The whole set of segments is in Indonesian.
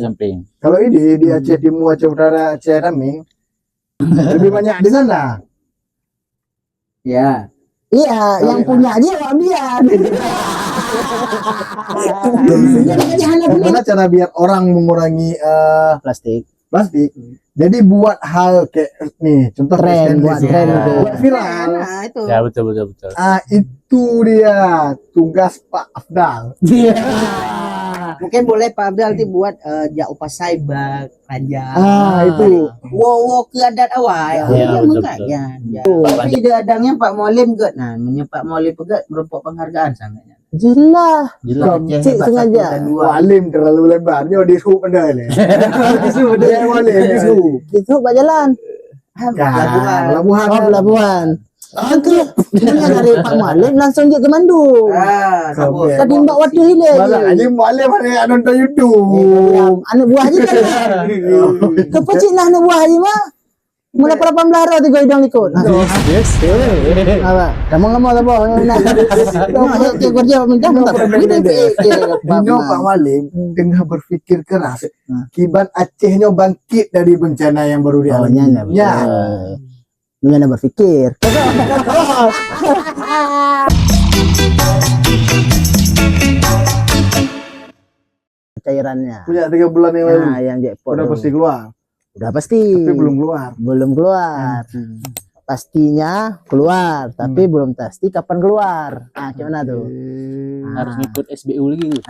Samping. Kalau ini di Aceh Timur, Aceh Utara, Aceh Daming lebih banyak di sana. Ya. Iya, yang punya aja Pak Bian. Gimana cara biar orang mengurangi Plastik. plastik? Jadi buat hal kayak nih, contoh Tren, buat tren itu. buat viral. Nah, itu. Ya betul. Itu dia tugas Pak Afdal. Mungkin boleh Pak Abdal buat upas saibak ranjang. Itu. Wow ke adat awal. Ya, betul. Ya. Tapi dia adanya Pak Mualim get. Nah, Pak Mualim pegat berupa penghargaan sangatnya. Jelas. Cik sengaja. Walim terlalu lebarnya disu pada ni. Dia walim disu. Itu Pak jalan. Pelabuhan. Oh, pelabuhan. Itu punya dari Pak Mualim langsung dia ke Mandu. Kabur. Tadi Mbak Waktu hilang. Malah aja walim ada nonton YouTube. Anak buah aja kan. Kepecik lah anak buah aja mah. Mulai berapa belara tiga hidung ikut. Yes. Apa? Kamu ngomong apa? Nah, kerja minta minta. Dino Pak Walim tengah berpikir keras. Kiban Acehnya bangkit dari bencana yang baru dialami. Ya. Bagaimana berpikir? Cairannya. Punya 3 bulan yang lalu. Nah, yang jackpot. Udah pasti keluar. Udah pasti. Tapi belum keluar. Belum keluar. Pastinya keluar, tapi belum pasti kapan keluar. Nah, gimana tuh? Harus ngikut SBU lagi tuh.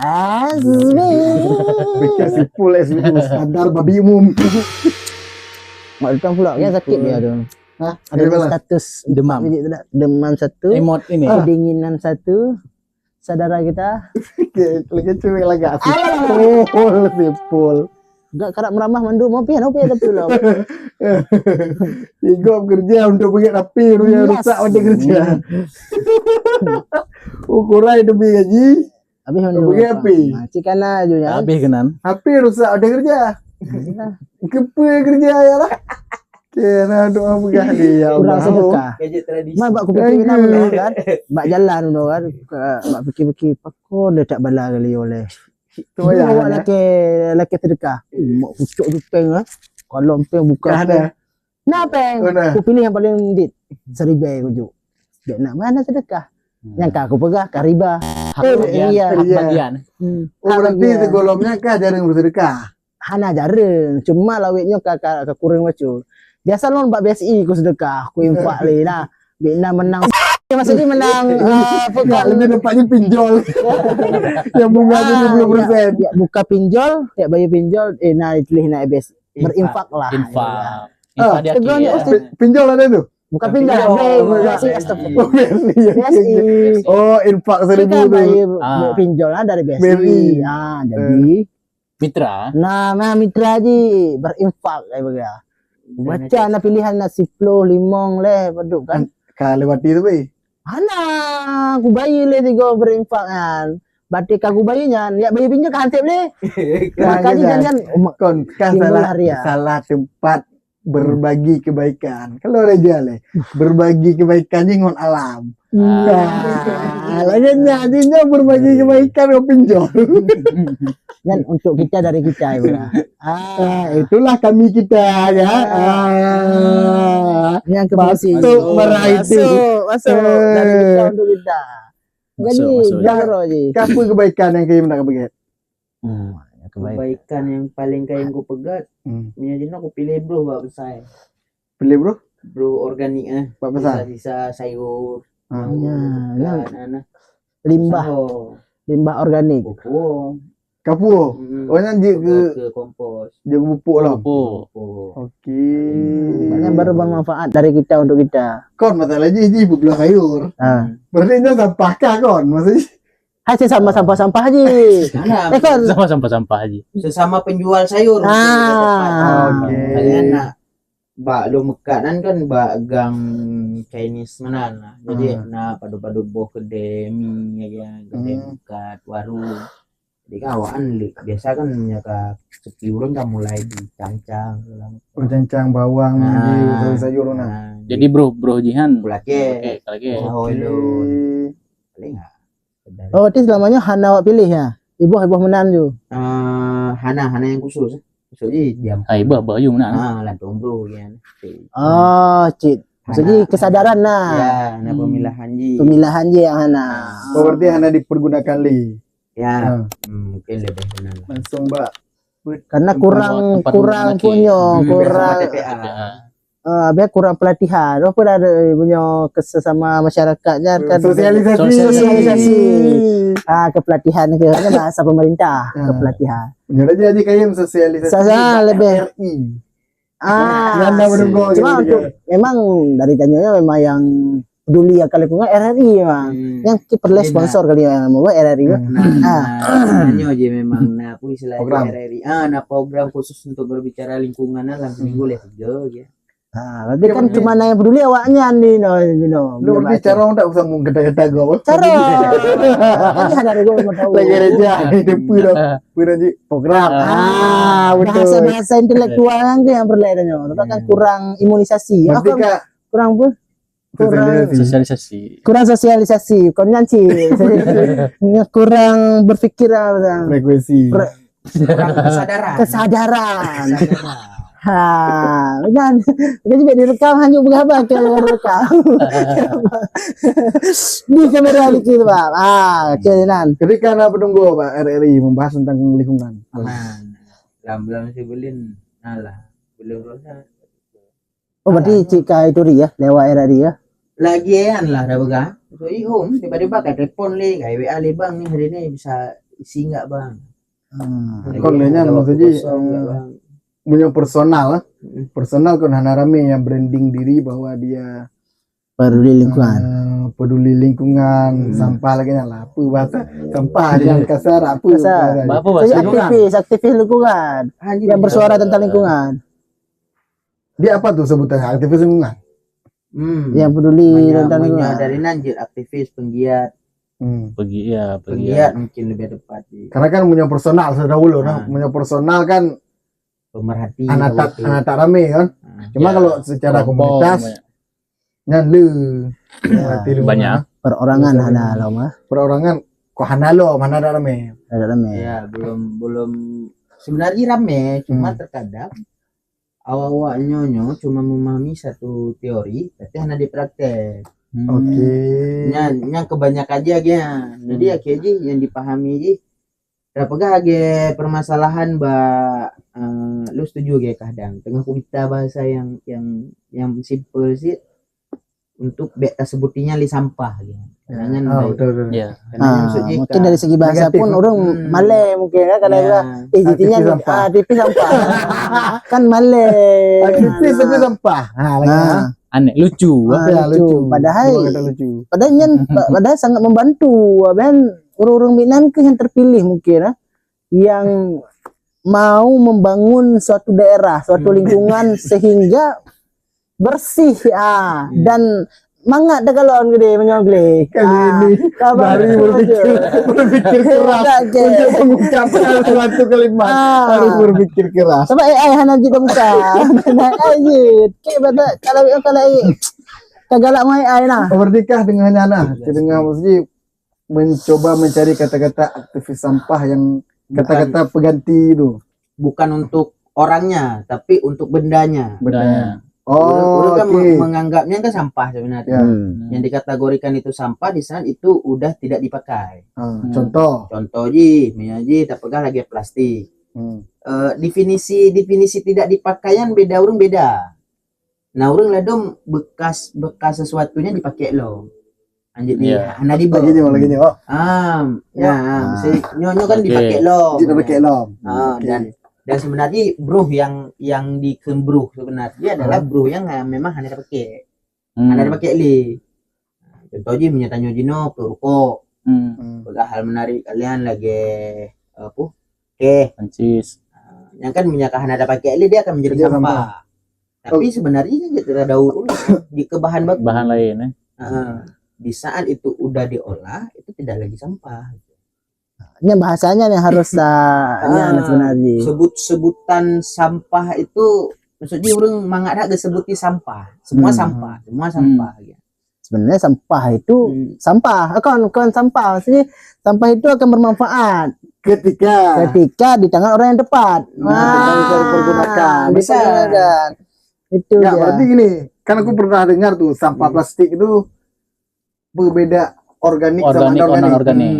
Pikir si full SBU standar babi umum. Mau ditang pula, ya sakit dia tuh. Hah? Ada Gimana? status Demam. Demam 1, Emot ini. kedinginan 1, saudara kita. Lagi cuy lagi asik. Full si full. Enggak karak meramah mandu mau pian tapi lo. Igo kerja untuk pergi rapi yang rusak pada kerja. Ukuran demi gaji. Habis mandu. Pergi api. Cikana aja ya. Habis kenan. Api rusak pada kerja. Kepe kerja ya lah. Kena doa begah dia. Kurang sedekah. Gadget tradisi. Mak bak kupikir nama kan. Bak jalan udah kan. Bak fikir-fikir pakon dia tak bala kali oleh. Tu ya. Awak laki sedekah. Mak pucuk tu peng ah. Kalau peng buka Ada. Nah peng. Mana? Aku pilih yang paling dit. 1,000 aku juk. Dia nak mana sedekah? Yang aku pegah kariba. Iya. Bagian. Oh berarti segolongnya kah jarang bersedekah. Hana jarang. Cuma lawitnya ke kurang macam. Biasa lon Pak BSI ku sedekah. Ku infak le lah. Bina menang. Maksudnya menang Enggak lebih dapatnya pinjol. Yang bunga 70%. Ya, buka pinjol, ya bayar pinjol, nah dipilih na EBS. Berinfak lah. Infak. Infak dia. Teguhnya Pinjol ada tu. buka pinjol. BSI astagfirullah. Oh BSI. BSI. Oh infak 1.000 Kita tu. bayar pinjol lah dari BSI. BSI. Jadi Mitra. nah mitra ji berinfak kayak begitu. Baca na pilihan na siplo, limong leh, paduk kan. Kah lewati tu be. Mana aku bayi le tiga berinfak kan. Batik aku bayinya, ya bayi pinjol kan hansip le. Makanya jangan Kon kah Timbul salah hari ya. salah tempat berbagi kebaikan. Kalau Reja le berbagi kebaikan ngon alam. Nah, lagi nyadinya berbagi kebaikan ke pinjol. kan untuk kita dari kita ya. Itulah kami kita ya. Yang Masuk meraih itu. Masuk dari kita untuk kita. Jadi Masuk. jangan ji. Apa kebaikan yang kamu nak bagi? Kebaikan yang paling kaya aku pegat. Punya jenis aku pilih bro buat besar. Pilih bro, Bro organik Pak besar. Sisa sayur. Ya, Anak. limbah organik. Pupuk. Kapu. Oh yang dia ke Kompos. dia pupuk lah. Pupuk. Okey. Yang baru bermanfaat dari kita untuk kita. Kon masalahnya ini belah sayur. Berarti ini sampah kah kon? Maksudnya Hasil sama sampah-sampah aja. Kan Sama sampah-sampah aja. Sesama penjual sayur. Oke. Kalian nak bak lo mekanan kan bak gang Chinese mana lah. Jadi nak padu-padu boh kedai mie ya, kedai mekat warung. Jadi kawan biasa kan nyaka sepi urang kan mulai dicancang. Oh cancang bawang sayur na. Jadi bro Jihan. Bulake. Lagi. Oh lo. Paling enggak. oh itu selamanya Hana awak pilih ya. Ibu menan tu. hana yang khusus. Maksudnya jam. Ai bah yung na. Lantong bro yan. Oh, cik. Maksudnya kesadaran nah. Ya, na pemilahan ji. Pemilahan je yang hana. Oh, berarti hanya dipergunakan li. Ya, mungkin lebih benar. Langsung mbak. Karena kurang Tempat kurang menggunakan. punya, kurang TPA. kurang pelatihan. Apa dah ada punya sesama masyarakatnya kan Sosialisasi. kepelatihan ke bahasa pemerintah, kepelatihan. Bener aja kayak sosialisasi. Saya lebih RI. Nanda berdua cuma gitu untuk memang dari tanyanya memang yang peduli akan lingkungan RRI memang. Yang kiperless Iya, sponsor kali yang mau RRI. Nanya aja memang aku istilahnya Program. RRI. Program khusus untuk berbicara lingkungan langsung boleh saja ya. Berarti kan cuma yang peduli awaknya nih no. Lu bicara enggak usah mau gede-gede gue. Cara. Kan ada gue mau tahu. Lagi aja itu pura ji program. Betul. Bahasa intelektual yang berlainnya. Itu kan kurang imunisasi. Berarti Kak Kurang pun Sosialisasi. kurang sosialisasi, kurang berpikir frekuensi. Kurang kesadaran. Kan juga direkam hanya berapa kalau rekam di kamera gitu Pak. Kenan. Ketika anak penunggu Pak RRI membahas tentang lingkungan. Belum sih belum rasa. Oh berarti jika itu ya lewat RRI ya. Lagian lah dah bega. So home tiba-tiba kayak telepon le, kayak WA le bang nih hari ini bisa isi enggak bang? Kontennya maksudnya punya personal kan hana rame yang branding diri bahwa dia Peduli lingkungan. Peduli lingkungan, sampah lagi lah apa bahasa sampah yang kasar apa Kasar. Apa Saya bahasa? aktivis lingkungan yang bersuara tentang lingkungan. Dia apa tuh sebutannya aktivis lingkungan? Yang peduli tentang lingkungan. Dari Nanjir aktivis penggiat Pegiat. mungkin lebih tepat sih. Karena kan punya personal sudah dulu punya personal kan Pemerhati anak tak rame kan. Cuma kalau secara komunitas nyalu Banyak. Perorangan ada lo mah. perorangan kok hana lo mana ada rame. Ada rame. Ya belum sebenarnya rame, cuma terkadang awal nyonya cuma memahami satu teori tapi hanya dipraktek. Oke. Yang kebanyak aja jadi aja yang dipahami aja apakah ada permasalahan lu setuju kadang tengah kita bahasa yang simple sih untuk sebutinya li sampah gitu. Betul. Ya. Mungkin dari segi bahasa negatif. pun orang male mungkin kan kalau jadinya tipis sampah. Kan male. Aktivis tapi sampah. Aneh lucu. Lucu. Padahal lucu. padahal sangat membantu ben orang-orang Minang ke yang terpilih mungkin yang mau membangun suatu daerah, suatu lingkungan sehingga bersih dan mangat dah kalau gede menyogli Kali ini dari berpikir keras untuk mengucapkan suatu kalimat harus berpikir keras. sebab AI hana jadi muka AI je kalau kagalak mau AI nah Berdikah dengan Yana dengan maksudnya mencoba mencari kata-kata aktivis sampah yang kata-kata pengganti itu bukan untuk orangnya tapi untuk bendanya. Budaya. Orang kan oke. menganggapnya kan sampah sebenarnya. Yang dikategorikan itu sampah di saat itu udah tidak dipakai. Contoh. Contoh tak pegang lagi plastik. Definisi tidak dipakaian beda. Nah orang lah dong bekas sesuatunya dipakai lo. Anjir anda di Lagi nih. Oh, nyonya kan dipakai lo. dia pakai lom. Dan sebenarnya bro yang dikembruh sebenarnya adalah bro yang memang hanya dipakai. Hanya dipakai li. Contoh aja menyatanya Jino perukok. Hal menarik kalian lagi Pancis. yang kan minyak hanya ada pakai li dia akan menjadi sampah. Tapi sebenarnya tidak ada di Bahan lain di saat itu udah diolah itu tidak lagi sampah. Ini bahasanya yang harus sebenarnya. Sebutan sampah itu maksudnya orang mangat ada sebuti sampah. Semua sampah. Gitu. Sebenarnya sampah itu sampah, bukan sampah. Maksudnya sampah itu akan bermanfaat. ketika di tangan orang yang tepat. bisa dipergunakan. Bisa digunakan. Itu Ya, dia. berarti gini, kan aku pernah dengar tuh sampah plastik itu berbeda organik sama Organik, anorganik. non-organik.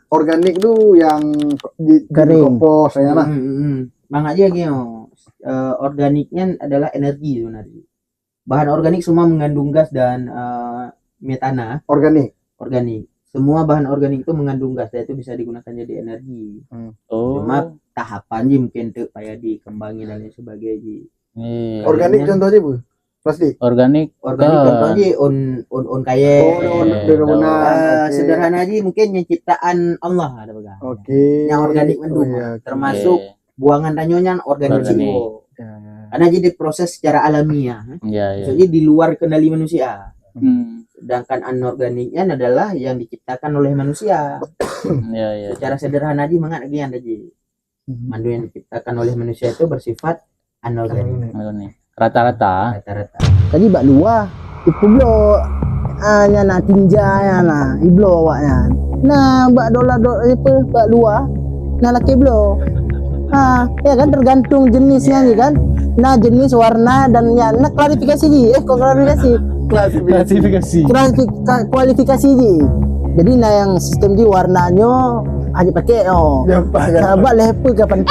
Organik itu yang Kering. kompos ya lah. Bang aja gini, organiknya adalah energi sebenarnya. Bahan organik semua mengandung gas dan metana. Organik. Semua bahan organik itu mengandung gas dan itu bisa digunakan jadi energi. Oh. Cuma tahapan ji mungkin tuh kayak dikembangin dan lain sebagainya. Iya. Organik contohnya Bu, plastik. Organik. Organik contohnya on kaye. Sederhana aja mungkin yang ciptaan Allah ada baga. Oke. Yang organik mendung, iya. termasuk buangan danyonya organik. Organik. Karena jadi proses secara alamiah. Iya, iya. Maksudnya di luar kendali manusia. Hmm. Sedangkan anorganiknya adalah yang diciptakan oleh manusia. Iya, iya. Secara sederhana aja mangat lagi yang tadi. Mandu yang diciptakan oleh manusia itu bersifat anorganik. Organik. Rata-rata. Rata-rata. Tadi bak luar. Ipu blo. Nya na tinja ya na. Iblo awaknya. Nah, bak dolar apa bak luar. Nah laki blo. Ya kan tergantung jenisnya nih kan. Nah, jenis, warna dan ya. Nah, klarifikasi ji. Kok klarifikasi? Klasifikasi. Kualifikasi ji. Jadi nah yang sistem di warnanya aja pakai sahabat leher kapan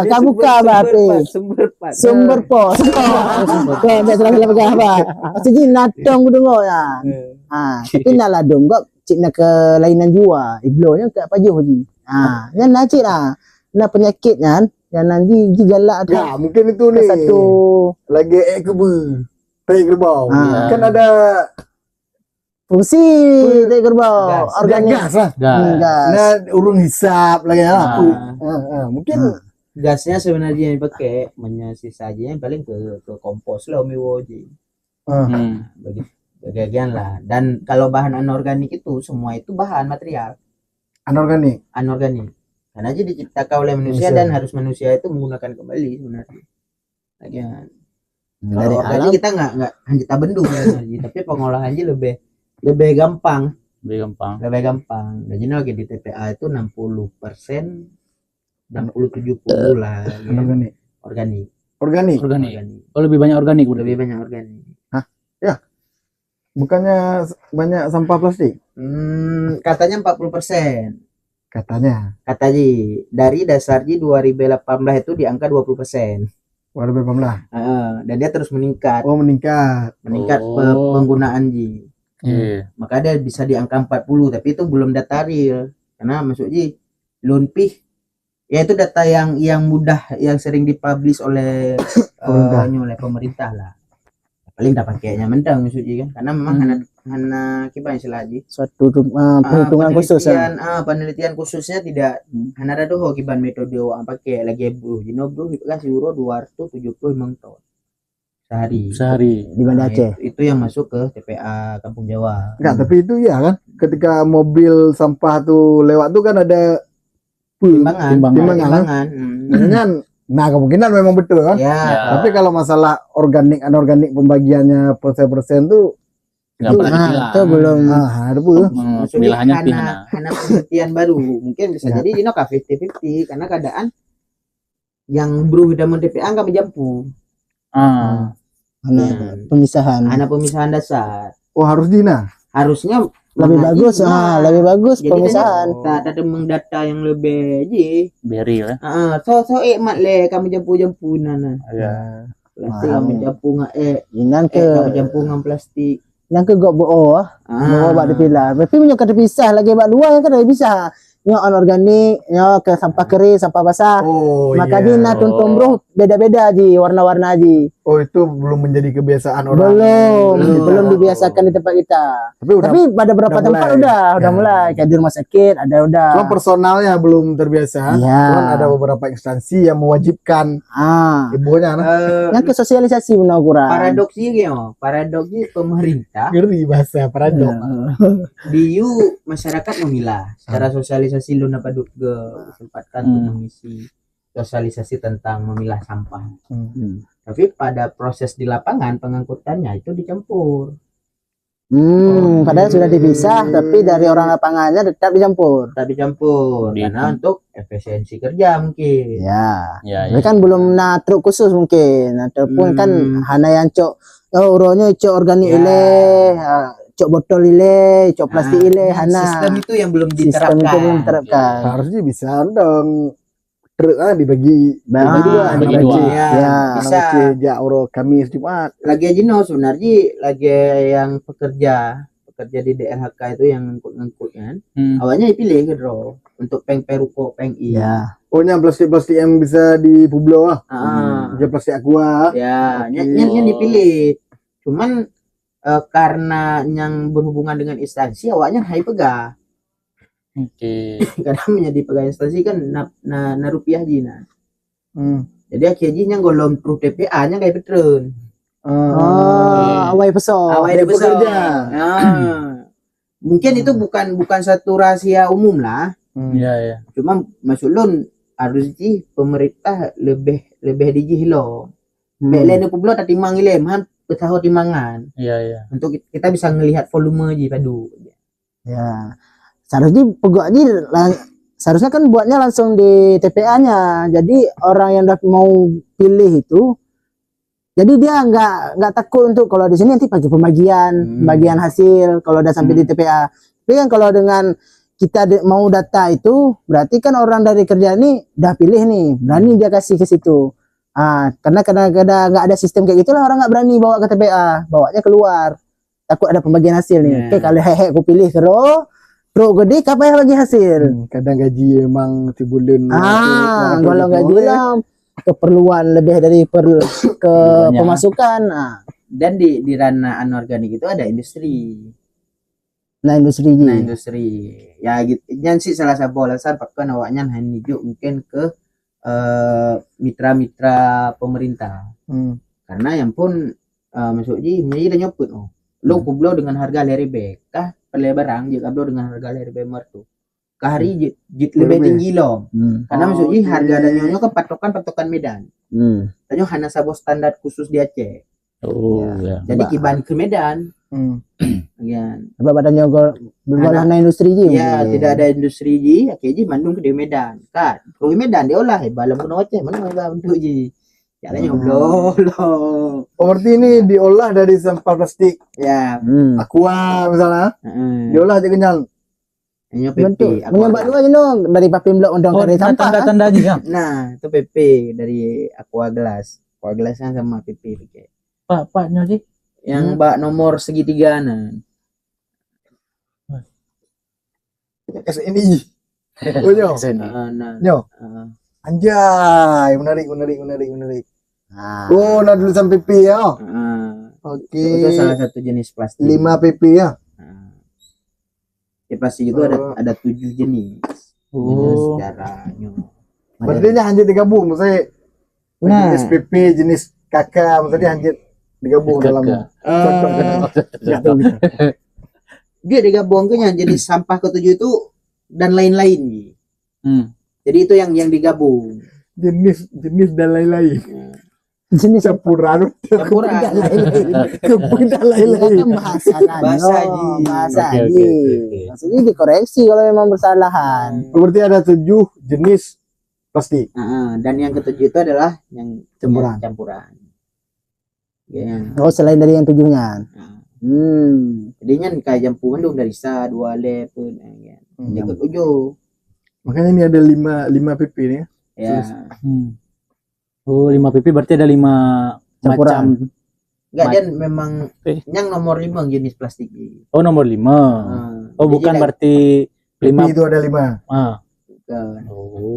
tak buka bape sumber pos kayak biasa lagi pakai apa jadi natong dengo ya tapi nak ladong kok cik nak kelainan jiwa iblonya ke apa jauh ji yang nacik lah nah penyakitnya yang nanti galak Ya, mungkin itu nih. satu Lagi kebu. Tai kerbau. Kan ada fungsi dari kerbau Gas. organik gas lah. Gas. gas. Nah, urung hisap lagi lah. Mungkin Gasnya sebenarnya yang dipakai menyisa aja yang paling ke kompos lah omiwoji. Hmm. Bagian lah. Dan kalau bahan anorganik itu semua itu bahan material anorganik. anorganik. Karena aja diciptakan oleh manusia dan harus manusia itu menggunakan kembali sebenarnya. Bagian. Dari Kalau organik alam kita nggak kita bendung sebenarnya, tapi pengolahannya lebih gampang. Lebih gampang. Dan jadi lagi di TPA itu 60%, 60-70 lah ya. Anorganik. Organik. Organik. Organik. Oh, lebih banyak organik udah. Lebih banyak organik. Bukannya banyak sampah plastik? Katanya 40%. Katanya. Kata Ji, dari dasar Ji 2018 itu di angka 20%. Waduh berpamlah. Dan dia terus meningkat. Oh, meningkat. Penggunaan Ji. Iya. Maka dia bisa di angka 40, tapi itu belum data real. Karena masuk Ji, Lunpih ya itu data yang mudah yang sering dipublish oleh pemerintah lah. Paling dapat kayaknya mentang maksudnya kan, karena memang hana kiban istilah Ji. suatu perhitungan khusus Penelitian khususnya tidak hana ada doh kiban metode yang pakai lagi bro jino bro kasih euro 275 ton sehari di Banda Aceh. itu yang masuk ke TPA Kampung Jawa. Enggak, tapi itu ya kan. Ketika mobil sampah tuh lewat tuh kan ada timbangan. Nah, kemungkinan memang betul kan. Ya. Tapi kalau masalah organik anorganik pembagiannya persen tuh Nggak itu, pernah dibilang. Itu belum ada Bu. Maksudnya Pilihannya hana penelitian baru mungkin bisa jadi ini 50-50 karena keadaan yang bro udah TPA nggak menjampu. pemisahan. Hana pemisahan dasar. Oh, harus Dina. Harusnya Lebih bagus, lebih bagus jadi pemisahan. tak ada mengdata yang lebih je. Beri lah. So mat le kamu jampu nana. Ya. Plastik kamu jampu Inan ke kamu jampu ngam plastik. yang ke gok bo bak dipilah. Tapi punya kada pisah lagi bak luar yang kada pisah. Nyo anorganik, nyo ke sampah kering, sampah basah. Oh, Maka iya. di natuntum bro beda-beda ji warna-warna ji. Oh, itu belum menjadi kebiasaan orang. Belum dibiasakan di tempat kita. Tapi pada beberapa tempat udah mulai kayak di rumah sakit ada udah. Cuma personalnya belum terbiasa. Iya. Cuman ada beberapa instansi yang mewajibkan ibunya Yang ke sosialisasi kurang. Paradoksnya pemerintah ngeri bahasa paradok. diu masyarakat memilah secara sosialisasi lu napaduk ke kesempatan untuk mengisi sosialisasi tentang memilah sampah. Tapi pada proses di lapangan pengangkutannya itu dicampur. Padahal sudah dipisah, tapi dari orang lapangannya tetap dicampur. Tak dicampur Di- karena untuk efisiensi kerja mungkin. Ya. Ya, Tapi kan belum na truk khusus mungkin. Ataupun kan hana yang cok uronya cok organik Ya. ile, cok botol ile, cok plastik ile, hana. Sistem itu yang belum Sistem diterapkan. itu belum diterapkan. Harusnya bisa dong truk dibagi Bah, dua, bagi anak dua. kecil. Ya, Ya, bisa. Jak oro Kamis Jumat. Lagi aja no sebenarnya lagi yang pekerja di DLHK itu yang ngangkut kan. Awalnya dipilih ke draw untuk peng peruko peng i. Ya. Oh, yang plastik-plastik yang bisa di Pueblo Ah, Yang plastik aqua. ya, Oke. yang dipilih. Cuman karena yang berhubungan dengan instansi awalnya hai pegah. Oke. Karena menjadi pegawai instansi kan na rupiah jina. Hmm. Jadi akhirnya golom tru TPA nya kayak petren. Awai pesok. Awal dia itu besar. bekerja. Mungkin itu bukan satu rahasia umum lah. Ya, ya. Cuma masuk lon harus di pemerintah lebih dijihlo. Belen itu belum tak timang ilem han betahu timangan Ya, ya. untuk kita bisa ngelihat volume ji padu. Ya. Seharusnya seharusnya kan buatnya langsung di TPA-nya. Jadi orang yang udah mau pilih itu, jadi dia nggak takut untuk kalau di sini nanti pakai pembagian hasil kalau udah sampai di TPA. Tapi kan kalau dengan kita mau data itu, berarti kan orang dari kerja ini udah pilih nih, berani dia kasih ke situ. Karena kadang-kadang nggak ada sistem kayak gitulah orang nggak berani bawa ke TPA, bawanya keluar. Takut ada pembagian hasil nih. Oke, kalau hehe aku pilih kero gede kapan yang bagi hasil? Kadang gaji emang tibulan. Kalau gaji lah keperluan lebih dari ke Banyak. pemasukan. Dan di ranah anorganik itu ada industri. Industri. Nah, industri. Ya gitu. Yang sih salah satu alasan pakai awaknya hanya mungkin ke mitra-mitra pemerintah. Karena yang pun masuk ji menjadi nyoput lo kublo dengan harga lerebe kah pelebarang jika kublo dengan harga lerebe mertu kahari jit lebih tinggi lo karena masuk ji harga dan nyonya kan patokan Medan tanyo hanya sabo standar khusus di Aceh Ya. jadi kiban ke Medan ya Sebab badannya bergolah industri ji. ya tidak ada industri ji akhirnya ji mandung ke di Medan kan kalau di Medan dia olah balam kuno Aceh mana enggak untuk ji caranya lo Oh, berarti ini diolah dari sampah plastik ya aqua misalnya. Diolah aja kenyal. hanya Bentuk PP menyambat dua aja dong dari papim blok undang Oh, dari sampah. tanda-tanda aja ya. nah itu PP dari Aqua Glass kan sama PP pakai Paknya sih. yang bak nomor segitiga SNI. Oh, yo. Yo. Anjay, menarik. Oh, nah tulisan PP ya. Oke. Itu salah satu jenis plastik 5 PP ya. Ya, plastik itu ada 7 jenis sejarahnya Berarti ini hanya digabung, maksudnya Nah. SPP jenis kakak, maksudnya hanya digabung dalam contoh. Nggak tahu gitu. dia digabungkannya jadi sampah ketujuh itu dan lain-lain Ji. Jadi itu yang digabung Jenis dan lain-lain. Jenis Campuran. campuran Kebun dan Ini lain-lain. kan bahasa kan. Bahasa, Ji. Bahasa Oke, Ji. oke. Maksudnya dikoreksi kalau memang bersalahan. Berarti ada 7 jenis plastik. dan yang ketujuh itu adalah yang Campuran. ya. Oh, selain dari yang tujuhnya. Jadinya kayak jampuan dong dari sa dua le pun ya. Yang ketujuh Makanya ini ada 5 PP nih. ya. Oh, 5 PP berarti ada 5 Campuran. macam. Enggak dan memang Eh. yang nomor 5 jenis plastik. Oh, nomor 5. Oh, bukan berarti PP 5. itu ada 5. Oh.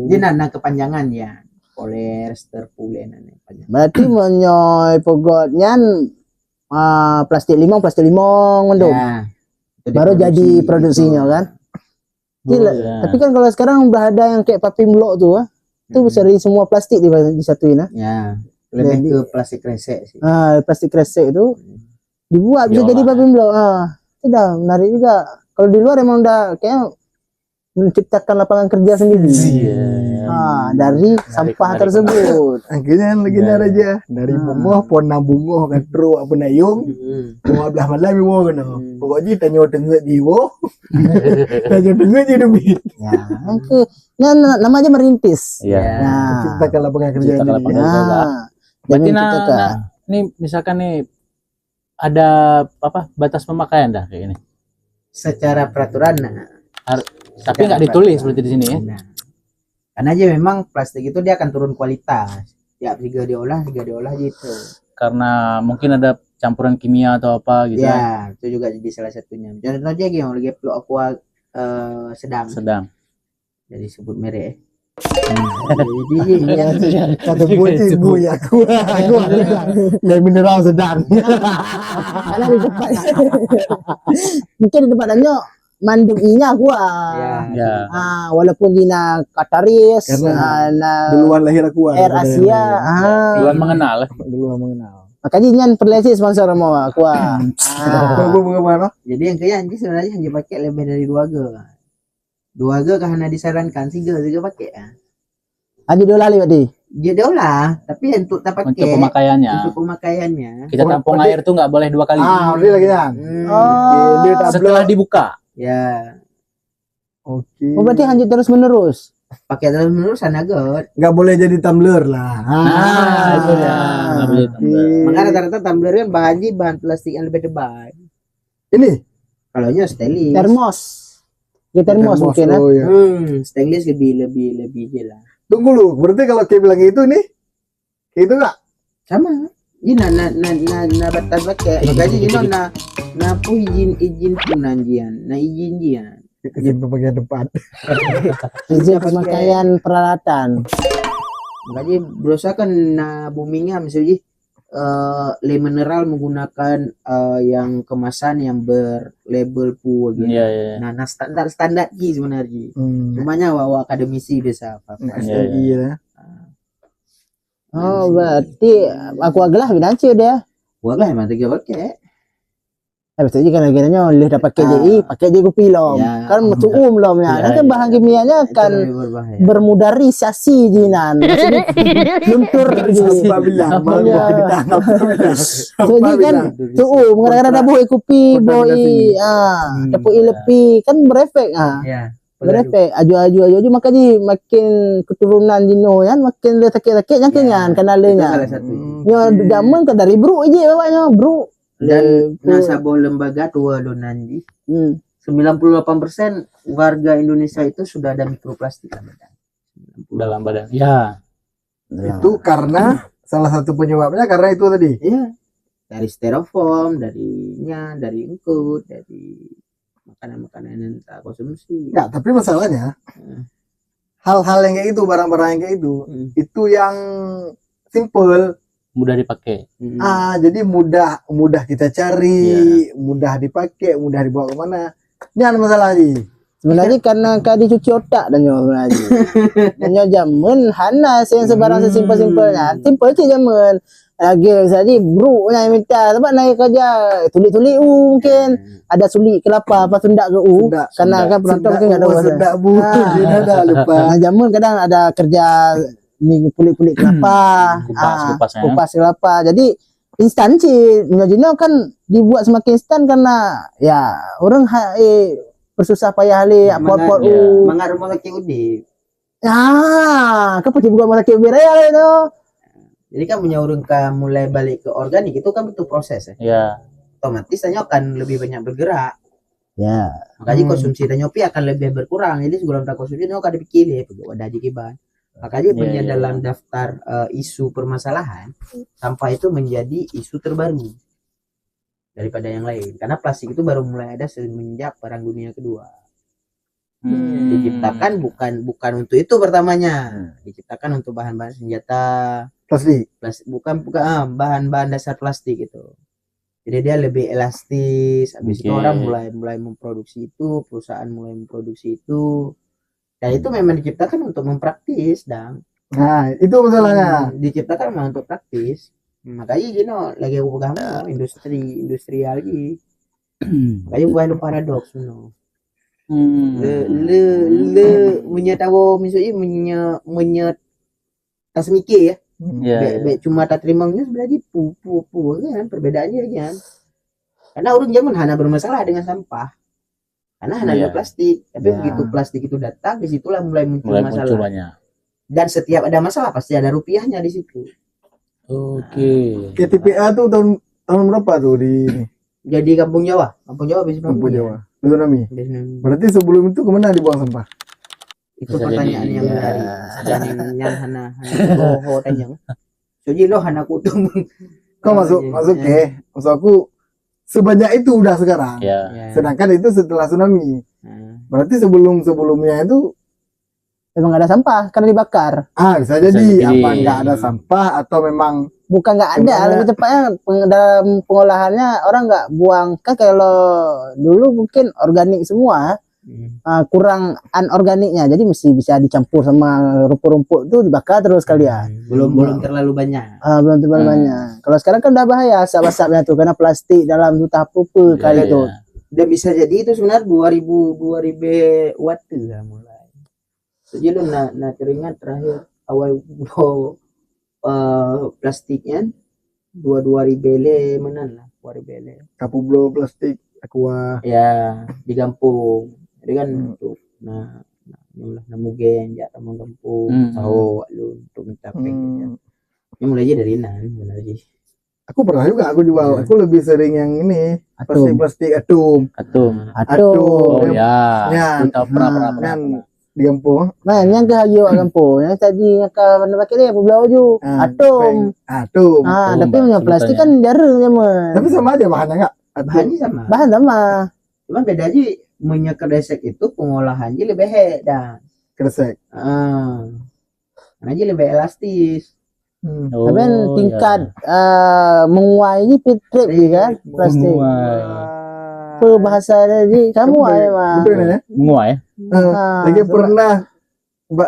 Jadi nana kepanjangan ya. Polyester, pulen panjang. Berarti menyoy pogotnya plastik limong mendung. Ya. Itu Baru jadi diproduksi, produksinya gitu. kan. Gila. ya. Tapi kan kalau sekarang udah ada yang kayak papim blok tuh, itu dari semua plastik disatuin. Ya. Lebih Jadi- ke plastik resek sih. Plastik kresek itu dibuat bisa Diolah. jadi papim blok. Itu dah menarik juga. Kalau di luar emang udah kayak menciptakan lapangan kerja sendiri. Iya. dari sampah dari tersebut. Akhirnya legenda Ya, aja dari bungoh pon bungoh katro apa nayung bungoh belah malam iwo kena. Pokoknya tanyo tengah jiwo. Tanyo tengah jadi duit. Ya, itu namanya merintis. Iya. Nah, Ciptakan lapangan kerja Ciptakan ini. lapangan Ya. kerja. nah, Berarti jangan ciptakan. nih misalkan nih ada apa batas pemakaian dah kayak ini. Secara peraturan Tapi nggak ditulis seperti di sini ya. Nah, karena aja memang plastik itu dia akan turun kualitas. Ya, tiga diolah gitu. Karena mungkin ada campuran kimia atau apa gitu. Ya, itu juga jadi salah satunya. Contoh aja yang lagi Blue Aqua sedang. Jadi sebut merek. Jadi Kata buat ibu ya aku yang mineral sedang. Karena di depan mungkin di depannya mandung inya gua. Ya. Walaupun dina Qataris, Karena duluan lahir aku. Air Asia, Duluan mengenal. Duluan mengenal. makanya nyan perlesi sponsor mau aku. Kamu bagaimana? jadi yang kayak anjing sebenarnya hanya pakai lebih dari 2G. 2G karena disarankan 3G pakai ya. Aja dulu lali tadi. Jadi olah, tapi untuk tak pakai Untuk pemakaiannya. untuk pemakaiannya. Kita tampung Berarti- air tuh nggak boleh 2 kali. Udah lagi kan. Dia tablo. Setelah dibuka. Ya, Oke. Oh, berarti lanjut terus menerus. pakai terus menerus anak Nggak boleh jadi tumbler lah. Itu ya. Nggak boleh tambah. Makanya rata-rata tumbler kan bahan plastik yang lebih tebal. Ini Kalau nya stainless. Termos. Ya termos mungkin ya. Oh, ya. Stainless lebih jelas. Tunggu lu, berarti kalau kayak bilang itu nih, kayak itu nggak? Sama. Ini na batas pakai. Makanya ini na pu izin punanjian, na izin jian. Izin pemakaian tempat. Izin pemakaian peralatan. Makanya berusaha kan na boomingnya misalnya le mineral menggunakan yang kemasan yang berlabel pu gitu. Iya, iya. Nah, standar sebenarnya. Cumanya wawa akademisi bisa apa. Iya, Iya. Oh, berarti aku agak binanci dia. Gua lah emang tiga pakai. Betul juga kan akhirnya oleh dapat KJI, pakai dia kopi lom. Ya. Kan mutuum lomnya. Ya, Nah, kan ya. bahan kimianya Itu kan lebih berbahaya. bermudarisasi jinan. Maksudnya luntur gitu. Apa bilang? Malah Iya. gua kita Jadi kan tuum kadang-kadang ada boi kopi, boi tepuk lepi kan berefek Ya. berefek aju makanya makin keturunan jino kan makin dia takik-takik jangkingan Itu kanalnya. salah satu. Nya zaman kan dari bro aja bapaknya bro. Dan nasabah lembaga tua Donandi 98% warga Indonesia itu sudah ada mikroplastik dalam badan. Dalam badan. Ya. Itu karena salah satu penyebabnya karena itu tadi. Iya. Dari styrofoam, dari engkut, dari makanan-makanan yang tak konsumsi. Ya, tapi masalahnya hal-hal yang kayak itu, barang-barang yang kayak itu yang simple. Mudah dipakai. Jadi mudah kita cari, mudah dipakai, mudah dibawa kemana. Ini ada masalah sih. Sebenarnya karena kadi cuci otak dan sebenarnya. Dan jaman hanas yang sebarang sesimpel-simpelnya. Simpel sih jaman. Lagi tadi bro yang minta sebab naik kerja tulik-tulik mungkin ada sulit kelapa apa sundak ke karena kan penonton mungkin enggak tahu bahasa. Sendak bu, dia ada lupa. Nah, jamun kadang ada kerja minggu pulik-pulik kelapa, Kupasnya. kupas kelapa. Jadi instansi Nojino kan dibuat semakin instan karena ya orang bersusah payah li pot-pot Mangat rumah sakit udip. Kenapa dibuat rumah sakit beraya itu? Jadi kan punya orang mulai balik ke organik itu kan butuh proses ya. Ya. Otomatis tanya akan lebih banyak bergerak. Ya. Makanya konsumsi tanyopi akan lebih berkurang. Jadi sebelum tak konsumsi tanyo akan dipikir ya wadah jikiban. Makanya punya dalam daftar isu permasalahan sampah itu menjadi isu terbaru daripada yang lain. Karena plastik itu baru mulai ada semenjak Perang Dunia Kedua. Diciptakan bukan untuk itu pertamanya. Diciptakan untuk bahan-bahan senjata. Plastik. Bukan bahan-bahan dasar plastik itu. Jadi dia lebih elastis. Habis itu orang mulai memproduksi itu, perusahaan mulai memproduksi itu. Dan itu memang diciptakan untuk mempraktis, dan Nah, itu masalahnya. diciptakan memang untuk praktis. Makanya gini, lagi aku pegang industri lagi. Makanya bukan lu paradoks, no. Le menyatawo misalnya tas mikir ya. Ya. Baik cuma tak terimanya sebenarnya pu kan perbedaannya kan. Karena orang zaman hana bermasalah dengan sampah. Karena hana Iya. ada plastik, tapi Ya. begitu plastik itu datang disitulah mulai muncul Mulai masalah. muncul banyak. Dan setiap ada masalah pasti ada rupiahnya di situ. Oke. KTPA tuh tahun berapa tuh di ini? Jadi kampung Jawa bisa Kampung Jawa. Tsunami. Tsunami. Berarti sebelum itu kemana dibuang sampah? Itu Bisa pertanyaan jadi, yang ya. menarik. Dan yang hana boho tanya. Jadi lo hana kutung. Kau masuk ke, maksud aku sebanyak itu udah sekarang. Ya. Ya. Sedangkan itu setelah tsunami. Nah, Berarti sebelumnya itu Memang nggak ada sampah karena dibakar. bisa jadi jadi. apa nggak ada sampah atau memang Bukan nggak ada, Gimana? lebih tepatnya dalam pengolahannya orang nggak buang. Kan kalau dulu mungkin organik semua, kurang anorganiknya, jadi mesti bisa dicampur sama rumput-rumput tuh dibakar terus kalian. belum terlalu banyak. Belum terlalu banyak. Kalau sekarang kan udah bahaya asap-asapnya tuh karena plastik dalam tuh tahap apa kali Ya, itu. ya. Dan bisa jadi itu sebenarnya 2000 watt lah mulai. Jadi lo na teringat terakhir awal plastiknya 2000 mana lah 2000 kapublo plastik aqua. ya di kampung. Jadi kan untuk nyulah nemu genjak tamu kampung tahu lu untuk mencapai ini mulai aja dari nan sebenarnya. Aku pernah juga aku jual. Aku lebih sering yang ini Atum. plastik atum. Atum. Atum. Oh ya. Ya, Kita pernah. kan di kampung. Nah, yang ke hayu kampung, yang tadi yang ke mana pakai dia pulau ju, atom. Atum. Tapi Mbak, punya plastik kan sebutannya. jarang sama. Tapi sama aja bahannya enggak? Bahannya sama. Bahan sama. Cuman beda aja minyak kresek itu pengolahannya lebih dah. Kresek. Karena aja lebih elastis. Oh, Tapi kan tingkat menguai ini fitrip kan plastik. Menguai. Apa bahasa tadi kamu aja mah. Betul ya? Menguai. Lagi pernah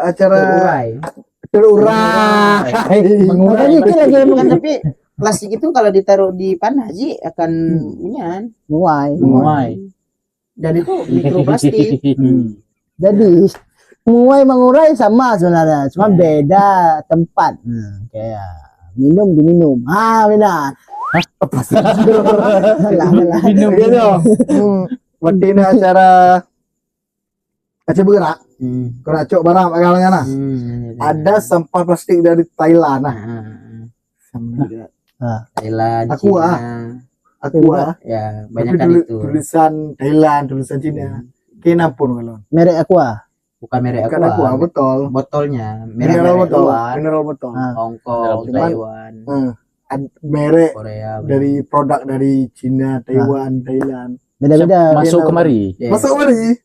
acara Terurai. terurai. Mengurai itu lagi Kan tapi plastik itu kalau ditaruh di panah sih akan menyan. menguai. Menguai. Dan itu mikroplastik. Jadi menguai mengurai sama sebenarnya, cuma beda tempat. Kayak minum diminum. Benar. Lah. Minum gitu. Berarti ini acara bergerak. Kena cok barang agak-agak ada sampah plastik dari Thailand. Thailand, Aqua. Cina. Ya, banyak kan itu. Tulisan Thailand, tulisan Cina. Kena pun kalau. Merek Aqua. Bukan merek Bukan Aqua, betul. Botolnya Mineral merek botol, luar. mineral botol. Hong Kong, Cuman, Taiwan, Merek Korea. dari produk dari Cina, Taiwan, Thailand. Beda-beda. Masuk kemari. Ya. Masuk mari.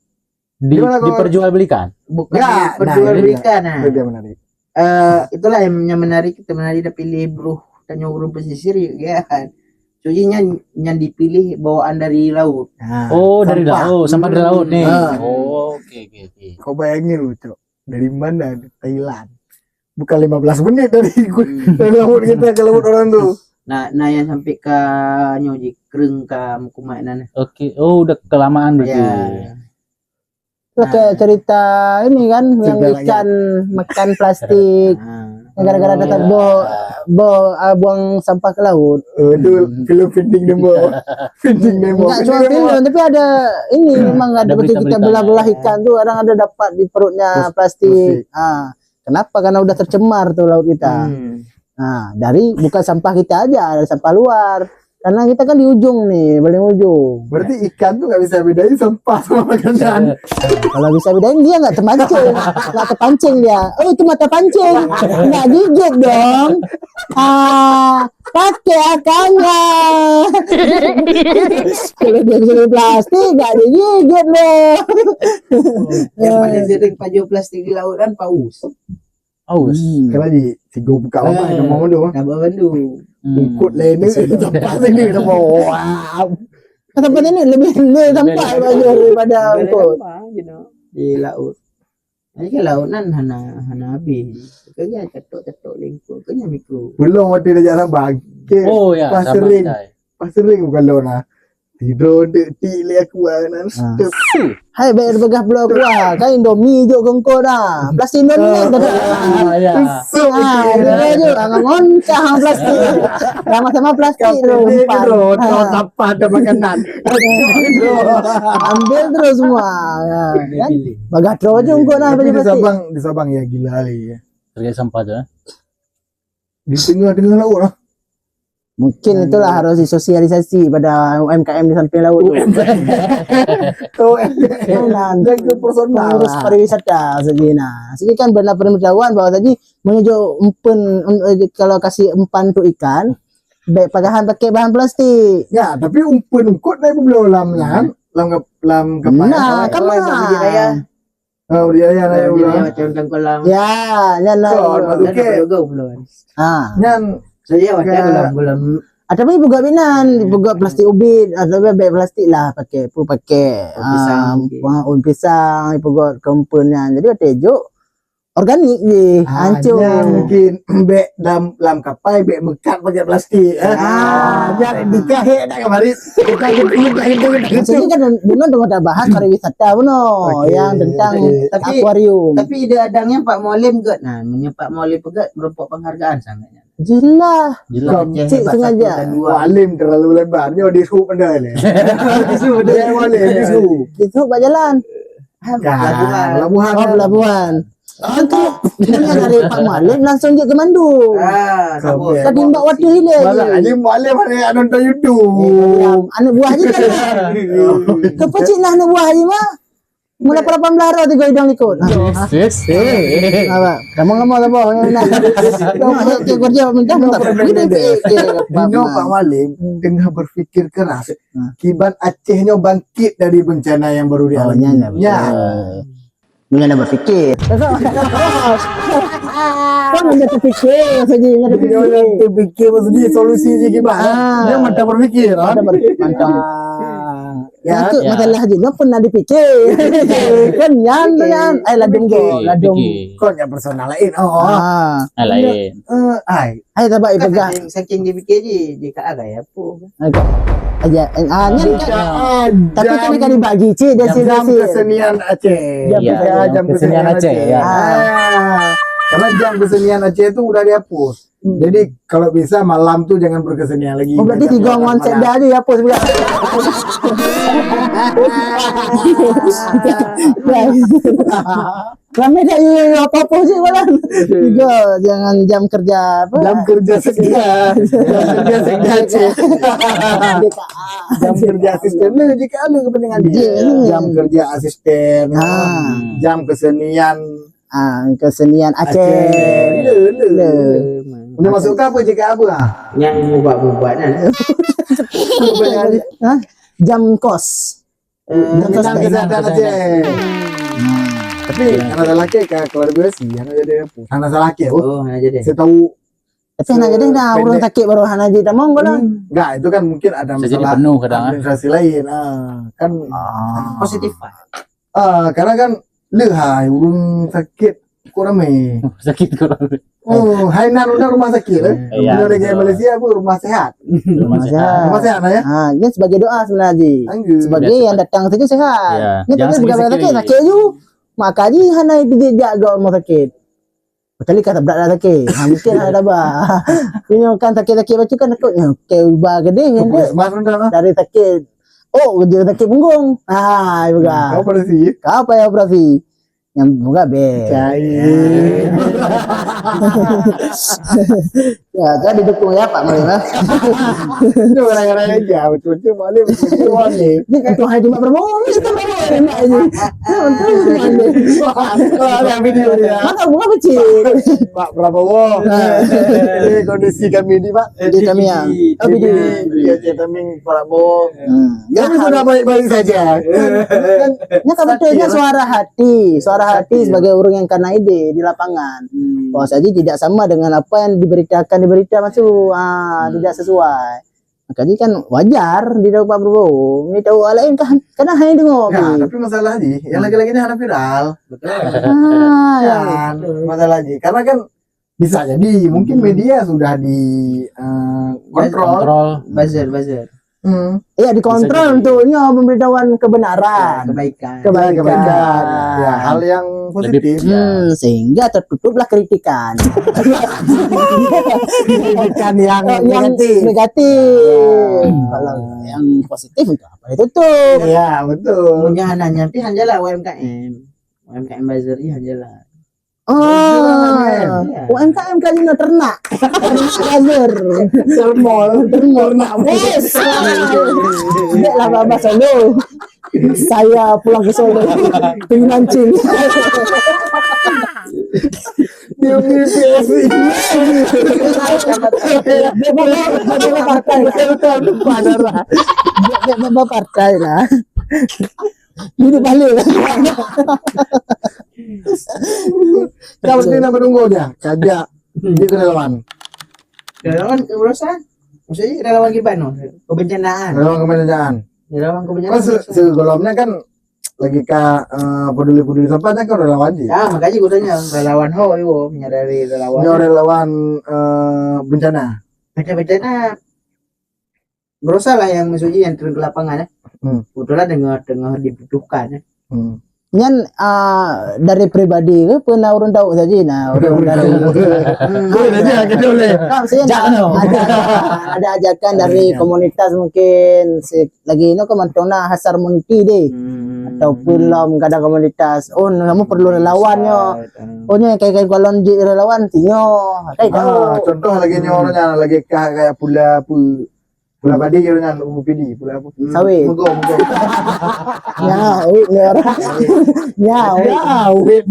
Gimana kalau- Diperjualbelikan. Bukan Nggak, diperjualbelikan. Nah, Itu dia menarik. itulah yang menarik pilih bro tanya urun pesisir ya kan. Cucinya yang dipilih bawaan dari laut. Nah, Oh, dari sampah. laut, sampah dari laut nih. Ah. Oh, oke. Kau bayangin lu, Cok. Dari mana? Dari Thailand. Bukan 15 menit dari laut kita ke laut orang tuh. Nah yang sampai ke nyoji kering ke kumainan. Oke. Oh, udah kelamaan berarti. Ya. Lah kayak cerita ini kan yang Cerita ikan makan plastik gara-gara tetap buang sampah ke laut. Itu film Finding Nemo. Finding Nemo. Enggak cuma film, tapi ada ini memang ada betul kita berita-beritanya. belah-belah ikan tuh orang ada dapat di perutnya plastik. Kenapa? Karena udah tercemar tuh laut kita. Dari bukan sampah kita aja, ada sampah luar. Karena kita kan di ujung nih, paling ujung. Berarti ikan tuh gak bisa bedain sampah sama makanan. Kalau bisa bedain dia nggak terpancing, nggak terpancing dia. Oh itu mata pancing, nggak gigit dong. Pakai akalnya. Kalau dia bisa plastik nggak digigit loh. Yang paling sering pajo plastik di laut kan paus. Aus. Kalau di si gue buka apa yang mau dulu. Nama Bandung. Bungkut lene sampah sini sama wow. Tempat ini lebih tempat daripada untuk. Di laut. Ini kan laut nan hana habis. Kayaknya cetok lingkup, kayaknya mikro. Belum waktu dia jalan bangke. Oh ya, Pas sama sering. Cai. Pas sering bukan lo nah. Tidur detik le aku nan stop. Hai baik begah pula aku kan Indomie je kongko dah. Plastik Indomie dah. Ya. So Dia je ngon cah plastik. Sama-sama plastik tu umpan. Apa ada makanan. Ambil terus semua. Kan? Bagah terus je kongko dah Tapi baju plastik. di Sabang ya gila kali ya. Terkait sampah tuh. Di tengah-tengah laut lah. Mungkin itulah harus disosialisasi pada UMKM di samping laut tu. Tuh, Dan jaga personal. pengurus pariwisata sejina. Jadi kan benar pemberitahuan bahwa tadi menuju umpan kalau kasih umpan untuk ikan baik pakai bahan plastik. Ya, tapi umpan ungkut dari belum lam kapal. Nah, kan budidaya. Budidaya na Budidaya ulang. macam tengkolam. ya, nyan Kon, Dan Oke. juga belum. Nyan Saya ada gulam-gulam. tapi buka binan, buka plastik ubin atau baik plastik lah pakai Pisang. pisang, buka komponnya. Jadi ada juk organik je, hancur. mungkin bek dalam kapal bek mekat pakai plastik. Jangan dikahek nak kemarin. Maksudnya kan Bunon tengah dah bahas pariwisata Bunon yang tentang Tapi- akuarium. Tapi ide adangnya Pak Molim kot. Nah, Pak Molim pegat merupakan penghargaan sangatnya. Jelah. Jelas. Cik sengaja. Walim terlalu lebar. Nyo disup anda le. Disup dia walim disup. Itu pak jalan. Pelabuhan. Oh pelabuhan. Itu punya dari Pak Malik langsung je ke Mandu. Sabut. Tadi mbak waktu hilir Malah je. ni walim ada nonton YouTube. Anak buah je kan. Kepecik lah anak buah je mah. Mula para pembelara tu kau hidang ikut. Yes. Apa? Kamu ngomong apa? Nak ke kerja minta minta. Dino Pak Walim tengah berfikir keras. Kiban Acehnya bangkit dari bencana yang baru Oh, dialami. nyana. Jangan nak berfikir. Kau nak terfikir saja, jangan Dia terfikir. orang terfikir maksudnya solusi je Kiban. Dia mantap berfikir. Ada berfikir mantap. Ya, Itu masalah je, dia pernah dipikir. Kan nyan. Ladung go, ladung. Kau yang personal lain. Oh. Lain. Ai. Ayo tabak ipegah. Saking dipikir je, dia kat agak apa. Aja, nyan kan. Tapi kan dia kan dibagi cik dia jam sih. kesenian Aceh. Iya, jam kesenian Aceh, ya. Karena jam kesenian Aceh itu udah dihapus. Jadi kalau bisa malam tuh jangan berkesenian lagi. Oh berarti tiga Malam. konsep dah aja ya pos juga. Kami tak apa-apa sih malam. Tiga jangan jam kerja apa? Jam kerja sekian. Jam kerja sekda Aceh. Jam kerja asisten lu jika ada kepentingan dia. Jam kerja asisten. Jam kesenian Kesenian Aceh. Udah masuk ke apa jika apa? Yang buat-buat kan. Hah? Jam kos. Jam kesehatan Aceh. Tapi anak lelaki kalau biasa anak jadi apa? Anak lelaki Oh, aja deh. saya tahu Tapi nak jadi dah urang sakit baru hana jadi mong lah. enggak itu kan mungkin ada Bisa jadi masalah penuh kadang. administrasi lain kan Positif Pak. karena kan lehai urung sakit kurang Sakit kurang. Hainan udah rumah sakit Iya, udah negara betul. Malaysia apa rumah sehat Rumah sehat. rumah sehat lah ya Ini sebagai doa sebenarnya Ji. Anggur. Sebagai yang datang saja sehat. Iya. Ini Jangan tapi bukan sakit-sakit. sakit, sakit je. Maka ji hana itu dia jaga mau sakit. Kali kata berat dah sakit. Mungkin ada bah. Punya kan sakit-sakit baca kan takutnya. Okey ubah gede kan dia. Mas rendah Dari sakit. Oh, dia sakit punggung. Juga. kau pada sih Kau apa yang operasi? Yang buka be. cair Ya, jadi dukung ya Pak Mali lah. itu orang-orang aja betul-betul boleh betul-betul boleh Dia kan tuh hari cuma berbohong itu enak aja. Untuk ada video dia Mana bunga kecil. Pak Prabowo ini kondisi kami di Pak Di kami ya. Oh, di video. Aceh Taming Prabowo Ya, kami sudah baik-baik saja kan ini kan betulnya suara hati sebagai orang yang kena ide di lapangan. Bahwa saja tidak sama dengan apa yang diberitakan di berita masuk, tidak sesuai. Makanya kan wajar di dalam Pak Prabowo. Ini tahu hal lain kan, karena hanya dengar. ya tapi masalah nih yang lagi-lagi ini ada viral Ya. kan masalah nih karena kan bisa jadi mungkin media sudah di kontrol Kontrol. Buzzer. Ya dikontrol untuknya pemberitahuan kebenaran, Kebaikan. Ya, hal yang positif. Sehingga tertutuplah kritikan. Kritikan yang yang negatif. Kalau yang positif untuk apa ditutup? Iya, betul. Punya nanya pi hanjala UMKM buzzer hanjala. Oh, UMKM kali ini ternak, buzzer, Termol. yes. Tidak lah Bapak Solo. Saya pulang ke Solo, pengen mancing. Dia PSI. Bapak partai lah. Hidup balik. Kita mesti nak menunggu dia. Kajak di relawan. Relawan keurusan. Maksudnya relawan gimana? Kebencanaan. Relawan kebencanaan. Relawan Kan kebencanaan. segolomnya kan lagi peduli sampahnya kan relawan sih. Ya, makanya gue tanya relawan yo menyadari relawan. Relawan bencana. Bencana berusaha lah yang maksudnya yang turun ke lapangan ya. Kebetulan dengar dibutuhkan ya. Nyan dari pribadi ke pernah urun tahu saja urun dari ada ajakan dari komunitas mungkin lagi ini kemantona hasar munti deh atau belum ada komunitas kamu perlu relawannya kayak kalau relawan tinyo kayak contoh lagi nyornya lagi kayak pula padi kira nyan UPD pula apa sawit mugo nyawit nih orang nyawit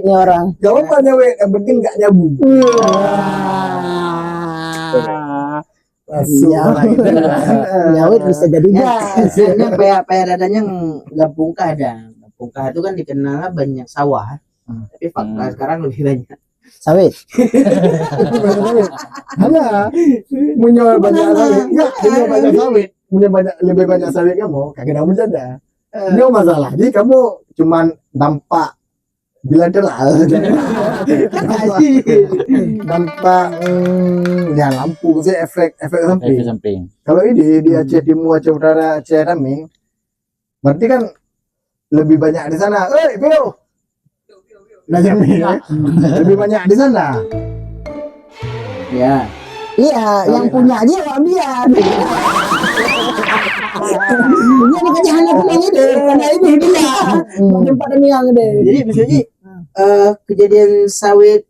nih orang jawabannya yang penting nggak nyambung nyawit bisa jadi gas. Sebenarnya paya dadanya Gampungkah ada. Gampungkah itu kan dikenal banyak sawah. Tapi fakta sekarang lebih banyak sawit. Hanya punya banyak sawit, enggak punya banyak sawit, lebih banyak sawit kamu, kagak ada bercanda. Ini masalah. Jadi kamu cuman dampak bilateral, dampak ya lampu sih efek samping. Kalau ini di Aceh Timur, Aceh Utara, Aceh Taming, berarti kan lebih banyak di sana. Pio. Lebih banyak di sana. ya. Iya, yang punya aja orang dia. Ini kerjaan aku ini deh, karena ini dia. Tempat ini yang deh. Jadi misalnya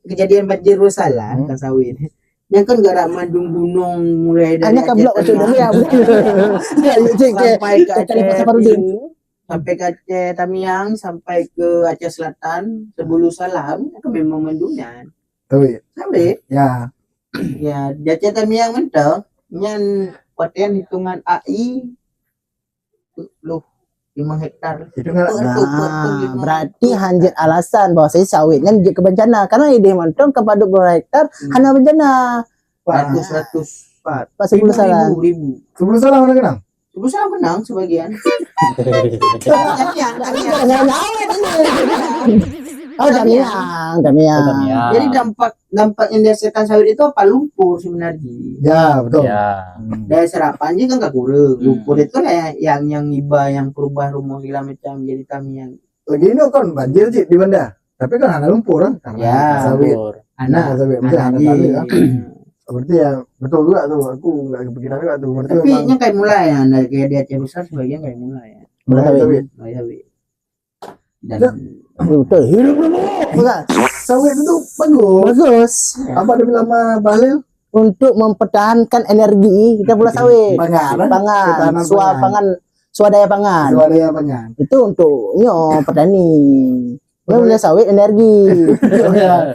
kejadian banjir Rusala kan sawit. Yang kan gara mandung gunung mulai dari Hanya keblok Aceh itu Tengah dia. sampai ke Aceh Tamiang sampai ke Aceh Selatan sebelum Salam itu memang mendungan sampai Ya. ya di Aceh Tamiang mentok nyan kuatian hitungan AI loh 5 hektar Itu kan Berarti hanjit alasan bahwa saya sawitnya hanjit ke bencana karena ide mantong kepada berhektar hanya bencana 100 pas sebelum salah. ribu sebelum salah mana kenal? sebelum Salam menang sebagian Tamiang. Jadi dampak yang dirasakan sawit itu apa lumpur sebenarnya. Ya betul. Dari serapan juga kan kurang. Lumpur itu lah yang iba yang berubah rumah segala macam jadi Tamiang. Lagi ini kan banjir sih di Banda. Tapi kan ada lumpur kan karena Ya, sawit. Anak Sawit mesti ada tali kan. Berarti ya betul juga tuh. Aku nggak kepikiran juga tuh. Berarti tapi memang nya kayak mulai ya, kayak di Aceh besar sebagian kayak mulai ya. mulai sawit. Sawit. Ya. Dan Betul. Hidup Sawit itu bagus. bagus Apa dia bilang sama Bahlil? untuk mempertahankan energi kita pula sawit. Pangan. Pangan, swadaya pangan. Swadaya pangan. Itu untuk petani. Dia punya sawit energi.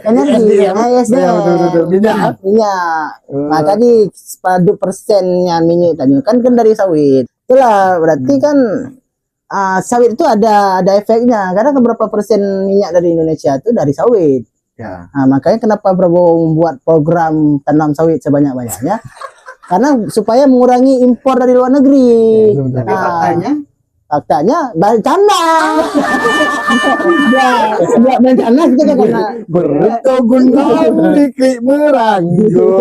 Energi, Betul. Minyak. Nah tadi 1% minyak tadi kan dari sawit. Itulah berarti kan sawit itu ada efeknya karena berapa persen minyak dari Indonesia itu dari sawit. Ya. Nah, makanya kenapa Prabowo membuat program tanam sawit sebanyak-banyaknya karena supaya mengurangi impor dari luar negeri. tapi faktanya Faktanya bencana. Nggak bencana kita kan karena Bertogun dikrik meranggo.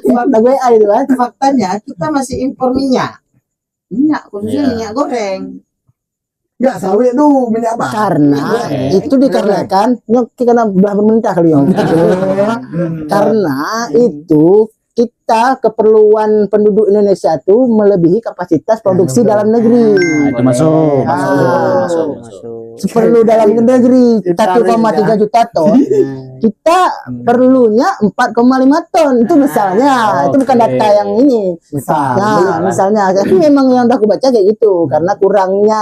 fakta gue itu kan. Faktanya kita masih impor minyak khususnya Iya. minyak goreng. Enggak sawit tuh minyak apa? Karena itu dikarenakan karena belah pemerintah kali ya. Karena itu kita keperluan penduduk Indonesia tuh melebihi kapasitas produksi dalam negeri. Nah, itu masuk. Ah. Masuk. Seperlu dalam negeri Kita 1,3 juta ton, kita perlunya 4,5 ton. Itu misalnya, itu bukan data yang ini. Nah, misalnya, tapi memang yang udah aku baca kayak gitu, karena kurangnya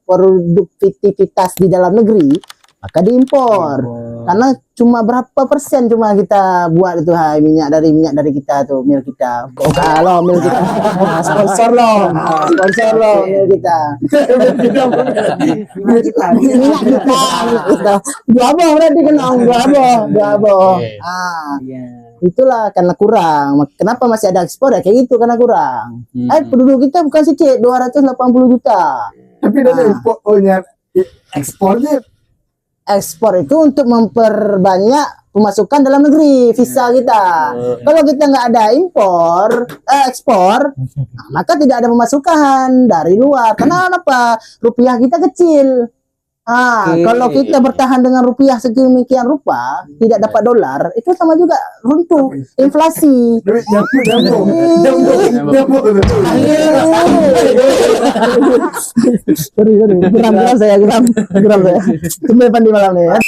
produktivitas di dalam negeri, maka diimpor. Karena cuma berapa persen cuma kita buat itu minyak dari kita tuh, mil kita. Oh, kalau mil kita sponsor loh mil kita. Minyak kita. Berapa berarti kena berapa. Ah, Iya. itulah karena kurang. Kenapa masih ada ekspor ya kayak gitu karena kurang. Penduduk kita bukan sedikit 280 juta. Tapi dari ekspornya Ekspor itu untuk memperbanyak pemasukan dalam negeri, visa kita. Kalau kita nggak ada ekspor, maka tidak ada pemasukan dari luar. Karena apa? Rupiah kita kecil. Kalau kita bertahan dengan rupiah sedemikian rupa, tidak dapat dolar, itu sama juga runtuh, inflasi. duit jambu. Sorry, geram saya. Tumben pandi malam nih ya.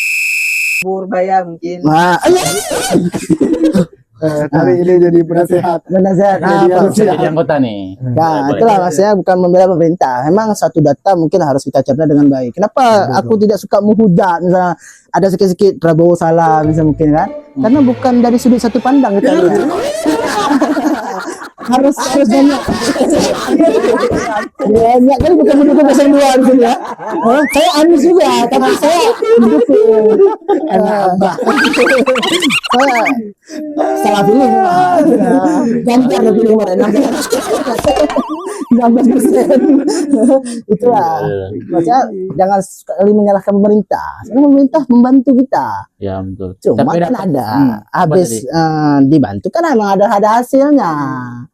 Purbaya mungkin. Nah, Hari ini jadi penasehat. Benar Jadi anggota nih. Nah, itulah maksudnya bukan membela pemerintah. Memang satu data mungkin harus kita cerna dengan baik. Kenapa aku tidak suka menghujat misalnya ada sikit-sikit Prabowo salah misalnya mungkin kan? Karena bukan dari sudut satu pandang kita lihat. harus banyak. Banyak kan bukan mendukung 02 di sini ya. Saya Anies juga, tapi saya mendukung. Saya salah pilih. Ganjar lebih kemarin 16%. Itulah. Maksudnya jangan sekali menyalahkan pemerintah. Karena pemerintah membantu kita. Ya betul. Cuma kan ada habis dibantu kan emang ada hasilnya.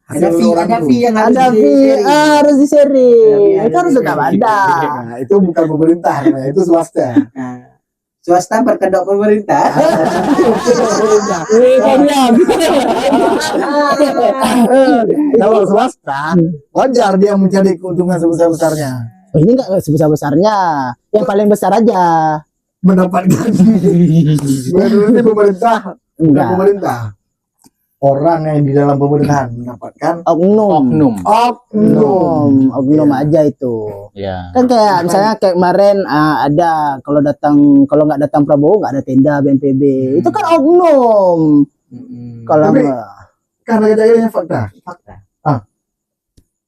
Ada fee yang Ada fee harus di-sharing. Itu harus tetap ada. Nah, itu bukan pemerintah, itu swasta. Swasta berkedok pemerintah. Kalau swasta, wajar dia mencari keuntungan sebesar-besarnya. Oh, ini enggak sebesar-besarnya. Yang paling besar aja. Mendapat gaji. Ini pemerintah, bukan Enggak. pemerintah. Orang yang di dalam pemerintahan mendapatkan Oknum aja itu. Ya. Kan kayak misalnya kayak kemarin ada kalau nggak datang Prabowo nggak ada tenda BNPB. Itu kan oknum. Kalau Tapi- nggak karena kita fakta.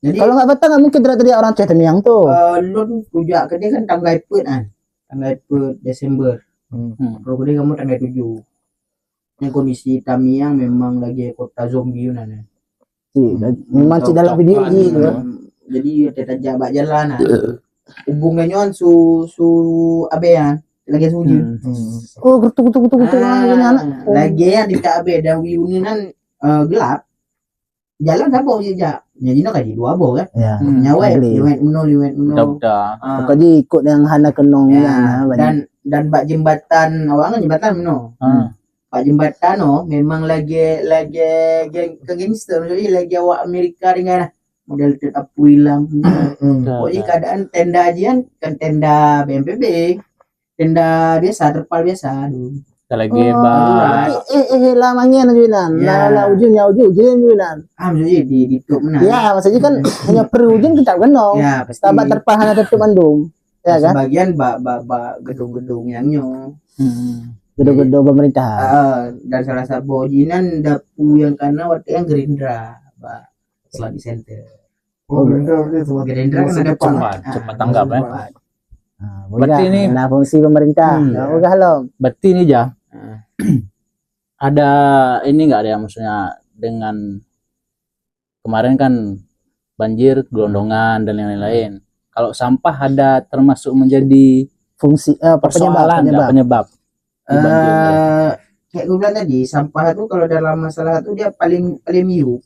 Jadi kalau nggak datang nggak mungkin terjadi orang Cetemiang tuh. lun kujak ke dia kan tanggal tanggal Desember. Kalau dia kamu tanggal 7. Yang kondisi Tamiang memang lagi kota zombie nana. Memang sih dalam video gitu. Jadi kita jabat jalan hubungannya su abean lagi sunyi. Oh kutu ini anak. Lagi ya di abe dan wiunan gelap. Jalan apa saja. Jadi nak kaji dua bo kan. Ya. Nyawa Agree. liwet uno. Udah. Pokoknya ikut yang hana kenong Ya, dan bak jembatan awalnya jembatan no. Pak jembatan memang lagi ke gangster jadi lagi awak Amerika dengan model tetap hilang. Pokoknya keadaan tenda ajian kan tenda BNPB, tenda biasa terpal biasa aduh. Kita lagi bahas. lamanya najuinan. Ya. Lah ujungnya najuinan. Maksudnya di tutup mana? Ya, maksudnya kan hanya perujung kita kenong. Ya pasti. Tabat terpahan tertutup mandum. Ya kan? Sebagian gedung-gedung yang Gedung-gedung pemerintah. dan salah satu bojinan dapu yang karena waktu yang Gerindra, Pak Seladi Center. Gerindra kan ada cepat tanggap ya. Berarti ini fungsi pemerintah. Enggak halo. Berarti ini aja. Ada ini nggak ada maksudnya dengan kemarin kan banjir, gelondongan dan lain-lain. kalau sampah ada termasuk menjadi Fungsi persoalan nggak penyebab di banjir? Kayak gue bilang tadi, sampah itu kalau dalam masalah itu dia paling miu.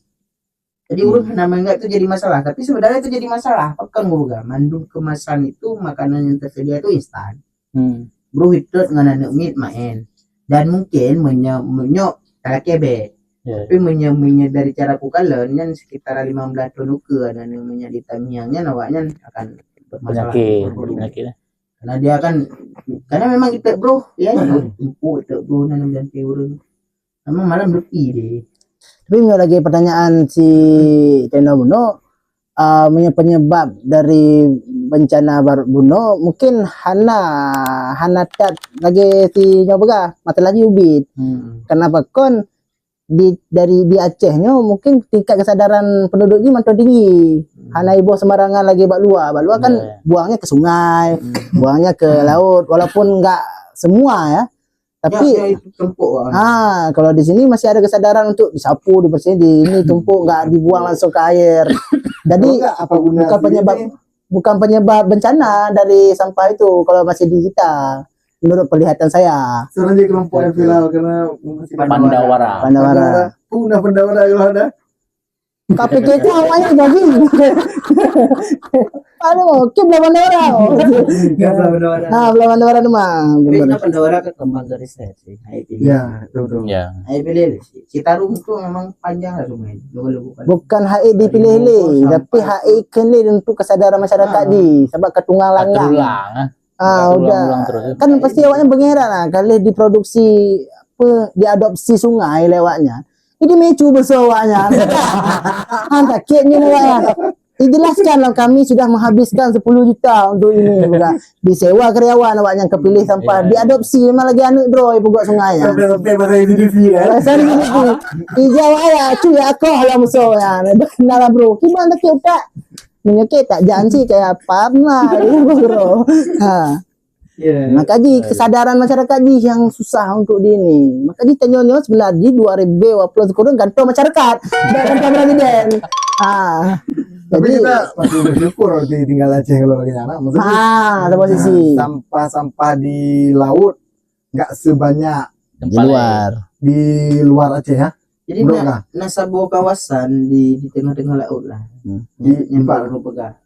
Jadi urut namanya itu jadi masalah, tapi sebenarnya itu jadi masalah. Kan gue mandung kemasan itu makanan yang tersedia itu instan. Bro itu dengan anak meat main. Dan mungkin menyok kebe. Ya. Tapi menyok dari cara kukalen yang sekitar 15 ton ke dan namanya di tamiangnya nawaknya akan bermasalah. Penyakit. Karena dia kan memang kita bro ya tumpuk itu bro nanam jantai urang. Memang malam lebih deh. Tapi lagi pertanyaan si Teno Buno, penyebab dari bencana Buno mungkin hana tat lagi si nyoba mata lagi ubit. Kenapa kon di Acehnya mungkin tingkat kesadaran penduduk ini makin tinggi. Hana ibu sembarangan lagi bak luar kan buangnya ke sungai, buangnya ke laut, walaupun enggak semua ya. Tapi itu tumpuk. kalau di sini masih ada kesadaran untuk disapu, dibersihin, ini tumpuk, nggak dibuang langsung ke air. Jadi bukan penyebab bencana dari sampah itu kalau masih di kita. Menurut penglihatan saya. Sekarang jadi kelompok yang viral karena masih Pandawara. Udah Pandawara kalau ada. KPK itu awalnya jadi. Aduh, oke belum Pandawara. Belum Pandawara memang. Tapi Pandawara kembang dari saya sih. Ya, betul. Ya. Pilih Citarum itu memang panjang lah sungai. Bukan HI dipilih, tapi HI kini untuk kesadaran masyarakat di sebab ketungang langgang. Udah terus. Kan pasti awaknya bergerak lah kalau diproduksi diadopsi sungai lewatnya. Ini mecu besar awaknya. Takutnya awaknya. Dijelaskan kami sudah menghabiskan 10 juta untuk ini juga. Disewa karyawan awaknya kepilih sampah diadopsi memang lagi anak droy buat sungai ya. Sampai bahasa ini ya. Saya ini hijau ayah cuy aku lah musuhnya. Kenal bro. Gimana tak menyakit tak janji kayak apa lah bro. Makanya kesadaran masyarakat di yang susah untuk di ini. Makanya tanya sebenarnya 2020 kurang gantung masyarakat dan gantung presiden. Tapi kita masih bersyukur tinggal Aceh kalau lagi anak. Maksudnya ada posisi sampah di laut nggak sebanyak di luar Aceh ya. Jadi sebuah kawasan di tengah-tengah laut lah. Yang baru pegang.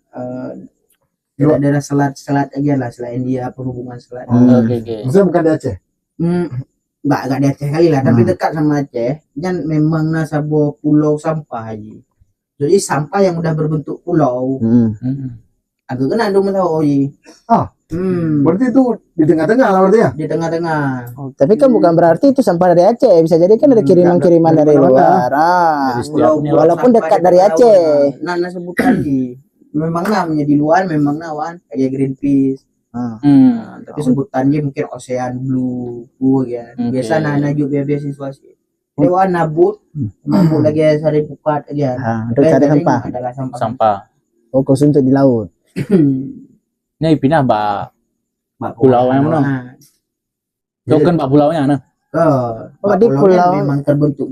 Daerah selat aja lah selain dia perhubungan selat. Maksudnya bukan di Aceh. Enggak di Aceh kali lah, tapi dekat sama Aceh. Dan memang sebuah pulau sampah aja. Jadi sampah yang udah berbentuk pulau. Aku kan anda tahu berarti itu di tengah-tengah lah berarti ya? Di tengah-tengah. Tapi kan bukan berarti itu sampah dari Aceh, bisa jadi kan ada kiriman-kiriman dari luar. Walaupun dekat dari Aceh. Nana sebutan memang namanya di luar memang nawan kayak Greenpeace. Tapi sebutannya mungkin Ocean Blue ya. Biasa Nana juga beasiswa sih. Dewa nabut lagi sari pukat aja. Untuk cari sampah. Adalah Sampah. Fokus untuk di laut. Ini pindah pulau yang mana? Itu kan pulaunya nah. Di pulau memang terbentuk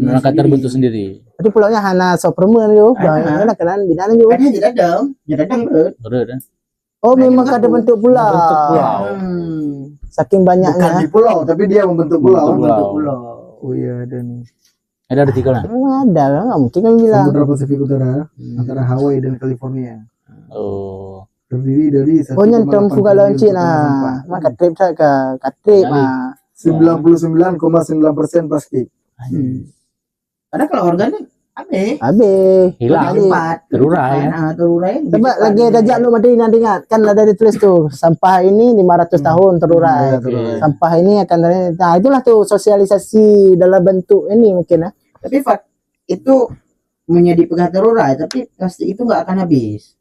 sendiri. Di pulaunya hana sopermen yo. Mana kenan binaan yo. Ada jadang Bener. Memang ada bentuk pulau. Saking Bukan banyaknya. di pulau, tapi dia membentuk pulau. Oh iya ada nih. Ada artikelnya. Ada kan nggak mungkin kan bilang. Samudra Pasifik Utara antara Hawaii dan California. Terdiri dari nyentuh buka launching maka trip saya ke 99,9% plastik. Karena kalau organik hilang terurai. Coba lagi dajak lu mati nanti ingat kan ada ditulis tuh sampah ini 500 tahun terurai. Sampah ini akan itulah tuh sosialisasi dalam bentuk ini mungkin ya. Tapi itu menjadi pegang terurai, tapi plastik itu nggak akan habis.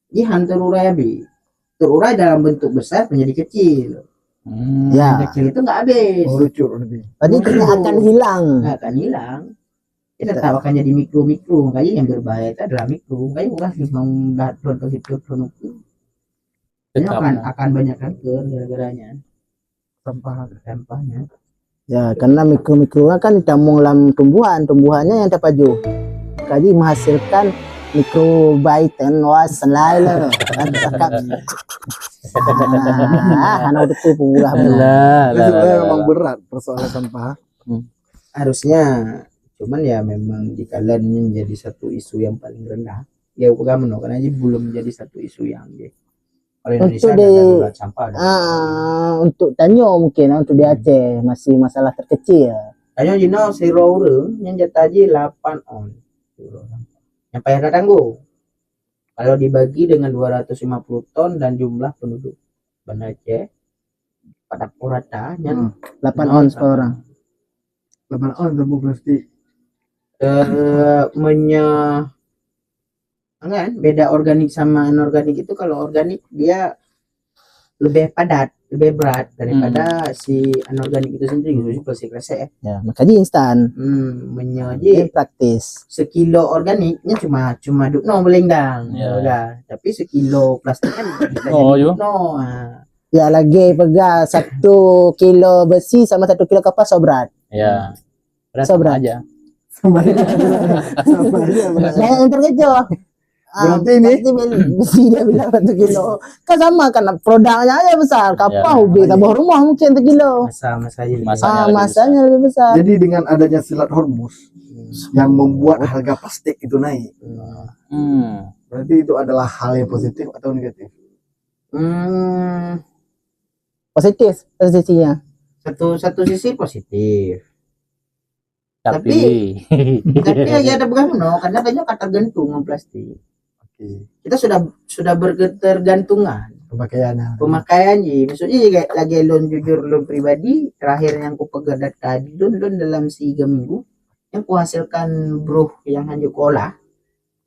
Jihan terurai habis. Terurai dalam bentuk besar menjadi kecil. Kecil itu nggak habis. Tadi akan hilang. Nggak akan hilang. Kita tahu akan jadi mikro. Makanya yang berbahaya itu adalah mikro. Makanya bukan membuat ton akan banyak kanker gara-garanya. Sampahnya. Ya, karena mikro kan ditambung dalam tumbuhannya yang terpaju. Jadi menghasilkan microbite and was lain anak udah tuh pulang Lah, Itu sebenarnya memang berat persoalan sampah. Harusnya, cuman ya memang dikalian jadi satu isu yang paling rendah. Ya bagaimana karena aja belum jadi satu isu yang kalau Indonesia Untuk ada di- darurat sampah. untuk Tanyo mungkin untuk di Aceh masih masalah terkecil. Kayaknya Jino zero orang yang jataji 8 on. Yang payah datang go. Kalau dibagi dengan 250 ton dan jumlah penduduk Banda Aceh pada rata yang 8 ons per orang. 8 on sampah plastik. Kan beda organik sama anorganik itu, kalau organik dia lebih padat, lebih berat daripada si anorganik itu sendiri gitu, plastik resek. Ya, makanya instan. Menyaji Ini praktis. sekilo organiknya cuma dukno belengdang. Ya. Udah. Tapi sekilo plastik kan bisa Oh, jadi yo. dukno. Ya lagi pegang 1 kilo besi sama 1 kilo kapas so berat. Ya. Berat So, sama berat. aja. Sama aja. Sama aja. Nah, yang terkejut. Berarti ini- besi dia bilang 1 kilo. Kan sama kan produknya aja besar. Kapal Ya, ubi tambah rumah mungkin 1 kilo. Masa-masa ini. Masanya lebih Masanya lebih besar. Jadi dengan adanya Selat Hormuz yang membuat harga plastik itu naik. Hmm. Berarti itu adalah hal yang positif atau negatif? Positif posisinya. Satu sisi positif. Tapi Tapi ya ada bagaimana? Karena banyak kata gantung sama plastik. Oke. Kita sudah berketergantungan Pemakaiannya. pemakaian maksudnya juga lagi loan jujur loan pribadi terakhir yang ku pegang data di loan dalam 3 minggu yang kuhasilkan bro yang hanya olah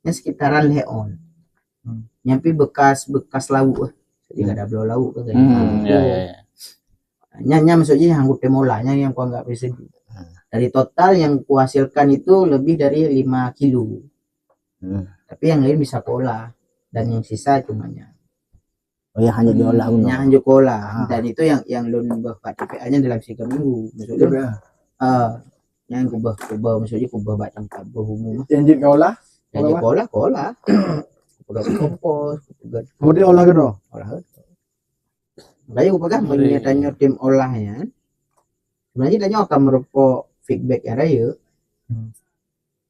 yang sekitaran leon nyampe bekas lauk jadi ada belau lauk kan ya. nyanya maksudnya yang gue molanya yang ku anggap bisa dari total yang kuhasilkan itu lebih dari 5 kilo tapi yang lain bisa olah dan yang sisa cumanya Oh ya hanya diolah uno. yang hanya olah dan itu yang loan bapak TPA nya dalam 3 minggu maksudnya yang kubah maksudnya kubah bacang kubah umum Yang jadi olah, yang olah kubah kompos kubah kemudian olah kedua. olah makanya gue pegang tanya tim olahnya sebenarnya tanya akan merupakan feedback yang raya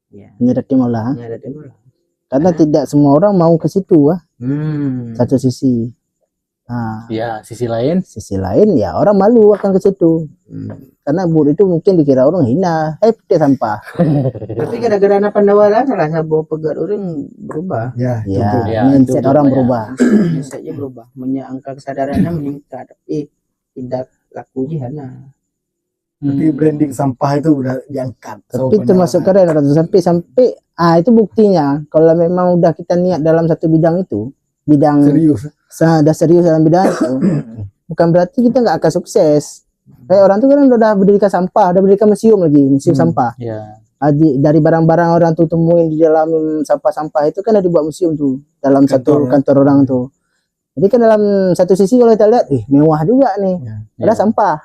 ya Ini tim olah. ada tim olah Karena tidak semua orang mau ke situ satu sisi. Nah, Ya, sisi lain sisi lain ya orang malu akan ke situ. Karena bur itu mungkin dikira orang hina. Dia sampah. tapi gara-gara anak pendawalan rasa bahwa pegat orang berubah Ya, Ya, Ya, mindset itu orang banyak. berubah. saja berubah angka kesadarannya meningkat tapi tidak laku jihana Tapi branding sampah itu udah diangkat. Tapi termasuk keren sampai itu buktinya kalau memang udah kita niat dalam satu bidang itu, bidang serius. sudah serius dalam bidang itu, bukan berarti kita nggak akan sukses. Kayak orang tuh kan udah berdirikan sampah, udah berdirikan museum lagi, museum sampah. ya. Dari barang-barang orang tuh temuin di dalam sampah-sampah itu kan ada dibuat museum tuh dalam satu kantor orang tuh. Jadi kan dalam satu sisi kalau kita lihat, mewah juga nih. Ada sampah.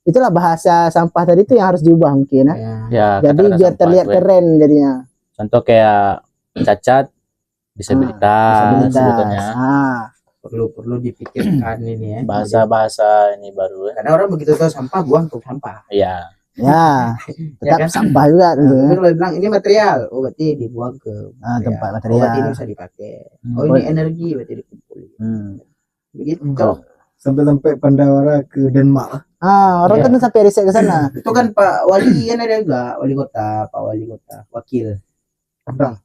Itulah bahasa sampah tadi itu yang harus diubah mungkin ya. Ya, Jadi kata-kata biar sampah terlihat gue. keren jadinya. Contoh kayak cacat, disabilitas, sebutannya. perlu dipikirkan ini ya Bahasa-bahasa ini baru ya. karena orang begitu tahu sampah buang ke sampah Iya. Ya, tetap kan? sampah juga nah, tentunya. tapi kalau bilang ini material berarti dibuang ke Tempat oh, berarti ini material. bisa dipakai ini energi berarti dikumpulin begitu Kalau Sampai Pandawara ke Denmark. Orang kan sampai riset ke sana. itu kan Pak Wali kan ada juga Pak Wali Kota wakil Padahal.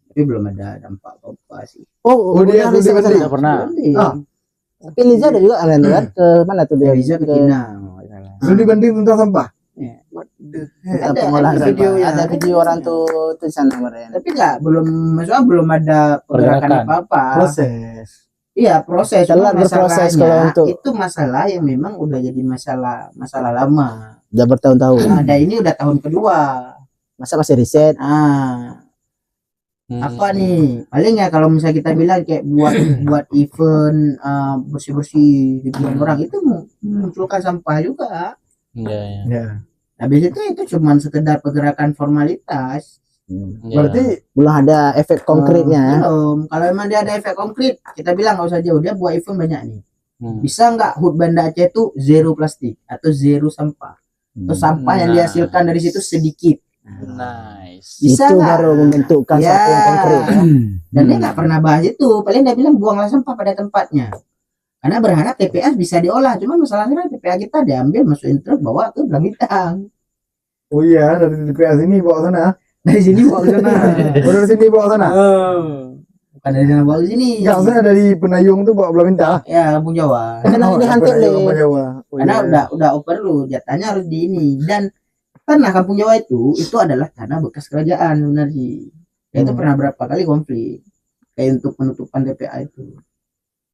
tapi belum ada dampak apa sih Oh, dia riset ke sudah sana. tidak pernah. Tapi Liza ada juga kan ke mana tuh dia? bisa Ke Pinang Lu dibanding tentang sampah. ada pengolahan video sampah. ya Ada video orang tuh di sana kemarin. tapi maksudnya belum ada pergerakan Pergerakan. apa-apa Proses. iya proses Telat cuma berproses masalahnya kalau untuk- itu masalah yang memang udah jadi masalah lama Udah bertahun-tahun. ada ini udah tahun kedua Masa masih riset? Apa nih paling ya kalau misalnya kita bilang kayak buat event bersih-bersih di orang itu munculkan sampah juga Iya, iya. Ya. habis itu cuman sekedar pergerakan formalitas Iya. Berarti belum ada efek konkretnya. Belum. Kalau emang dia ada efek konkret, kita bilang nggak usah jauh. Dia buat event banyak nih. Hmm. Bisa nggak HUT Banda Aceh itu zero plastik atau zero sampah? Atau sampah yang Nah. dihasilkan dari situ sedikit. Nice. Bisa Itu nggak? baru membentukkan Ya. sesuatu yang konkret. Dan dia nggak pernah bahas itu. Paling dia bilang buanglah sampah pada tempatnya. Karena berharap TPA bisa diolah. Cuma masalahnya TPA kita diambil, masukin truk, bawa ke Belang Bintang. oh iya dari DPR sini bawa sana. Dari sini bawa ke sana. Oh, dari sini bawa sana. Bukan dari sana bawa ke sini. Enggak, maksudnya dari Penayung tuh bawa Belah Bintang. Ya, Kampung Jawa. Karena ini hantik Penayung, Le. Jawa. Oh, Karena iya. udah overload, jatahnya harus di ini. Dan tanah Kampung Jawa itu adalah tanah bekas kerajaan sebenarnya. Ya, itu pernah berapa kali konflik kayak untuk penutupan TPA itu.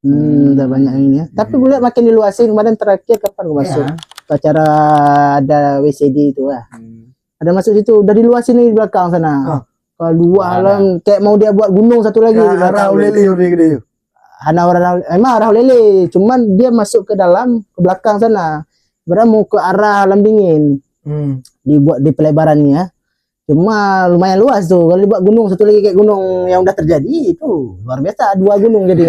Udah banyak ini ya. Tapi gue lihat makin diluasin. Kemarin terakhir kapan gue masuk Ya. ke acara ada WCD itu lah. Hmm. Ada masuk situ, udah diluasin nih di belakang sana. Ah. Kalau dua alam kayak mau dia buat gunung satu lagi di Ya, belakang. arah Uleli udah gede. Emang arah lele, cuman dia masuk ke dalam ke belakang sana. Berarti mau ke arah alam dingin. Dibuat di pelebarannya. Cuma lumayan luas tuh. Kalau dibuat gunung satu lagi kayak gunung yang udah terjadi itu luar biasa, dua gunung jadi.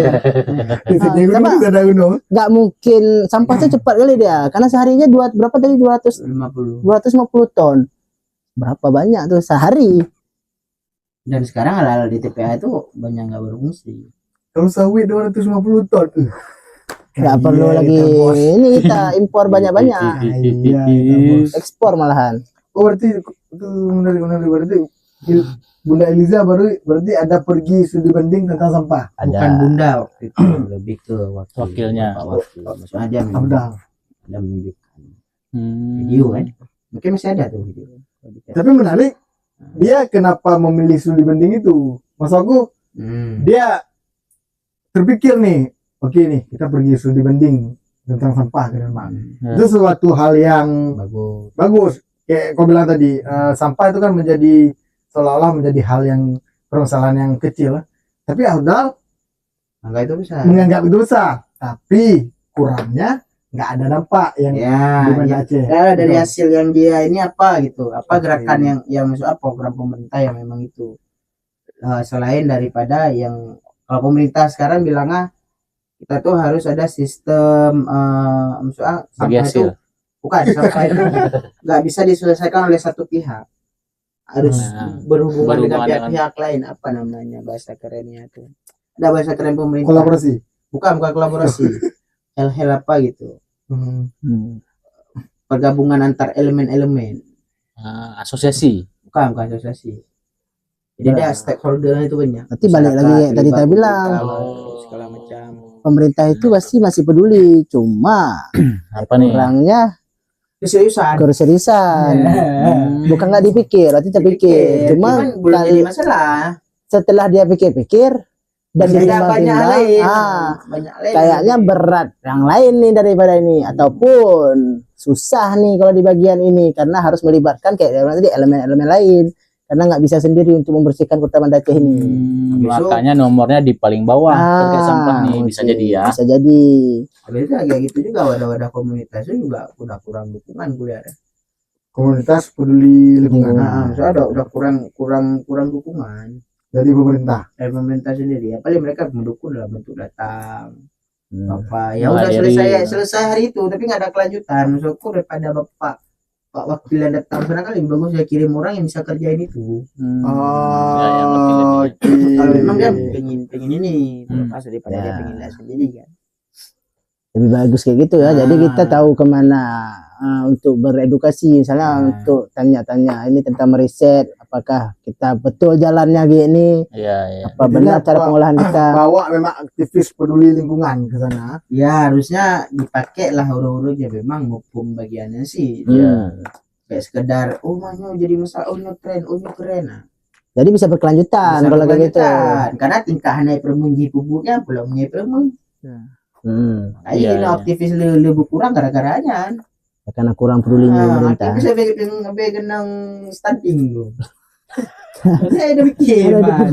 Di sini sama. gunung bisa ada gunung. Nggak mungkin sampahnya cepat kali dia. Karena seharinya berapa tadi 50. 250 ton. Berapa banyak tuh sehari? Dan sekarang hal-hal di TPA itu banyak nggak berfungsi. Kalau sawit 250 ton. Nggak perlu Iya, lagi. kita, bos. Ini kita impor banyak-banyak. Iya, kita, bos. Ekspor malahan. Oh berarti itu menarik berarti Bunda Eliza berarti ada pergi studi banding tentang sampah. Bukan Ada. bunda waktu itu, lebih ke Wakilnya. Pak wakil. Maksudnya dia Udah. ada menunjukkan Hmm. video kan. Mungkin masih ada tuh video. Tapi menarik dia kenapa memilih studi banding itu? Maksud aku dia terpikir nih, oke nih kita pergi studi banding tentang sampah ke Denmark. Ya. Itu suatu hal yang Bagus. bagus. Kayak kau bilang tadi, sampah itu kan menjadi seolah-olah menjadi hal yang permasalahan yang kecil. Tapi Audal Maka itu bisa. menganggap itu besar. Tapi kurangnya nggak ada dampak yang Ya, di Banda ya. Aceh. Ya, dari Betul. hasil yang dia ini apa gitu, apa Oke. gerakan yang maksud apa program pemerintah yang memang itu. Selain daripada yang kalau pemerintah sekarang bilangnya kita tuh harus ada sistem maksudnya Bagi sampah itu hasil. bukan sampah itu nggak bisa diselesaikan oleh satu pihak, harus berhubungan dengan Berhubungan pihak-pihak lain, apa namanya bahasa kerennya itu, ada bahasa keren pemerintah, Kolaborasi. bukan kolaborasi, hal-hal apa gitu, pergabungan antar elemen-elemen, Asosiasi. bukan asosiasi. Jadi dia stakeholder itu banyak. Nanti balik lagi kayak tadi saya bilang. Segala macam. Pemerintah itu pasti masih peduli. Cuma Apa nih? kurangnya Keseriusan. keseriusan. Bukan nggak dipikir, berarti terpikir. Cuma Cuman belum jadi masalah. setelah dia pikir-pikir dan Masih ada banyak ditimbang-timbang, lain. ah, Banyak lain. kayaknya berat yang lain nih daripada ini, ataupun susah nih kalau di bagian ini karena harus melibatkan kayak tadi elemen-elemen lain, karena nggak bisa sendiri untuk membersihkan kota Banda Aceh ini. Besok- Makanya nomornya di paling bawah terkait sampah nih, bisa oke. jadi ya. Bisa jadi. Habis itu kayak gitu juga wadah-wadah komunitas itu juga udah kurang dukungan kuliah. Komunitas peduli lingkungan Nah, maksudnya udah kurang dukungan dari pemerintah. dari pemerintah sendiri. Ya paling mereka mendukung dalam bentuk datang. Apa ya Nah, udah dari- selesai hari itu tapi nggak ada kelanjutan. Maksudku daripada Pak wakil yang datang sana kan lebih bagus saya kirim orang yang bisa kerjain itu. Oh, Ya, yang penting oke. Kalau memang dia pengen ini Hmm. pas daripada Ya. dia pengen lihat sendiri kan. Lebih bagus kayak gitu ya. Jadi kita tahu kemana untuk beredukasi, misalnya untuk tanya-tanya ini tentang meriset, apakah kita betul jalannya gini, Iya, iya. apa benar cara pengolahan kita. Bawa memang aktivis peduli lingkungan ke sana. Ya harusnya dipakai lah huruf-huruf ya memang mumpung bagiannya sih. Hmm. Kayak sekedar oh mahnya jadi masalah oh ini keren. Nah, Jadi bisa berkelanjutan bisa kalau kayak gitu. berkelanjutan. Karena tingkahnya permunji pupuknya belum punya permun. Nah, Iya, ini iya. aktivis lebih kurang gara-garanya. Karena kurang pedulinya pemerintah. Aktivis lebih genang stunting loh. Saya udah mikir, man.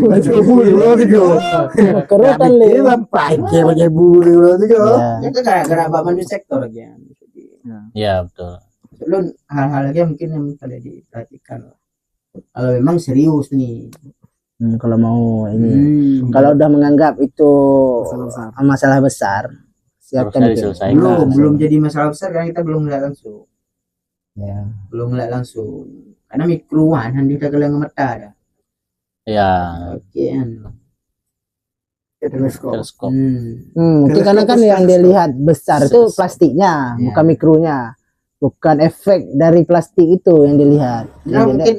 Kerutan le. Pakai pakai bulu juga. Ya. Itu gara-gara Mbak Manu sektor lagi ya. Iya, betul. Belum hal-hal lagi yang mungkin yang perlu diperhatikan lah. Kalau memang serius nih. Kalau mau ini, kalau udah menganggap itu masalah besar, siapkan Harusnya itu. diselesaikan. Belum jadi masalah besar karena kita belum ngeliat langsung. Ya. Belum ngeliat langsung. Karena mikroan handi kita gelang mata ada. Ya, Oke kan. teleskop. Mungkin karena kan yang dilihat besar itu plastiknya, Ya. bukan mikronya, bukan efek dari plastik itu yang dilihat. Nah Yang mungkin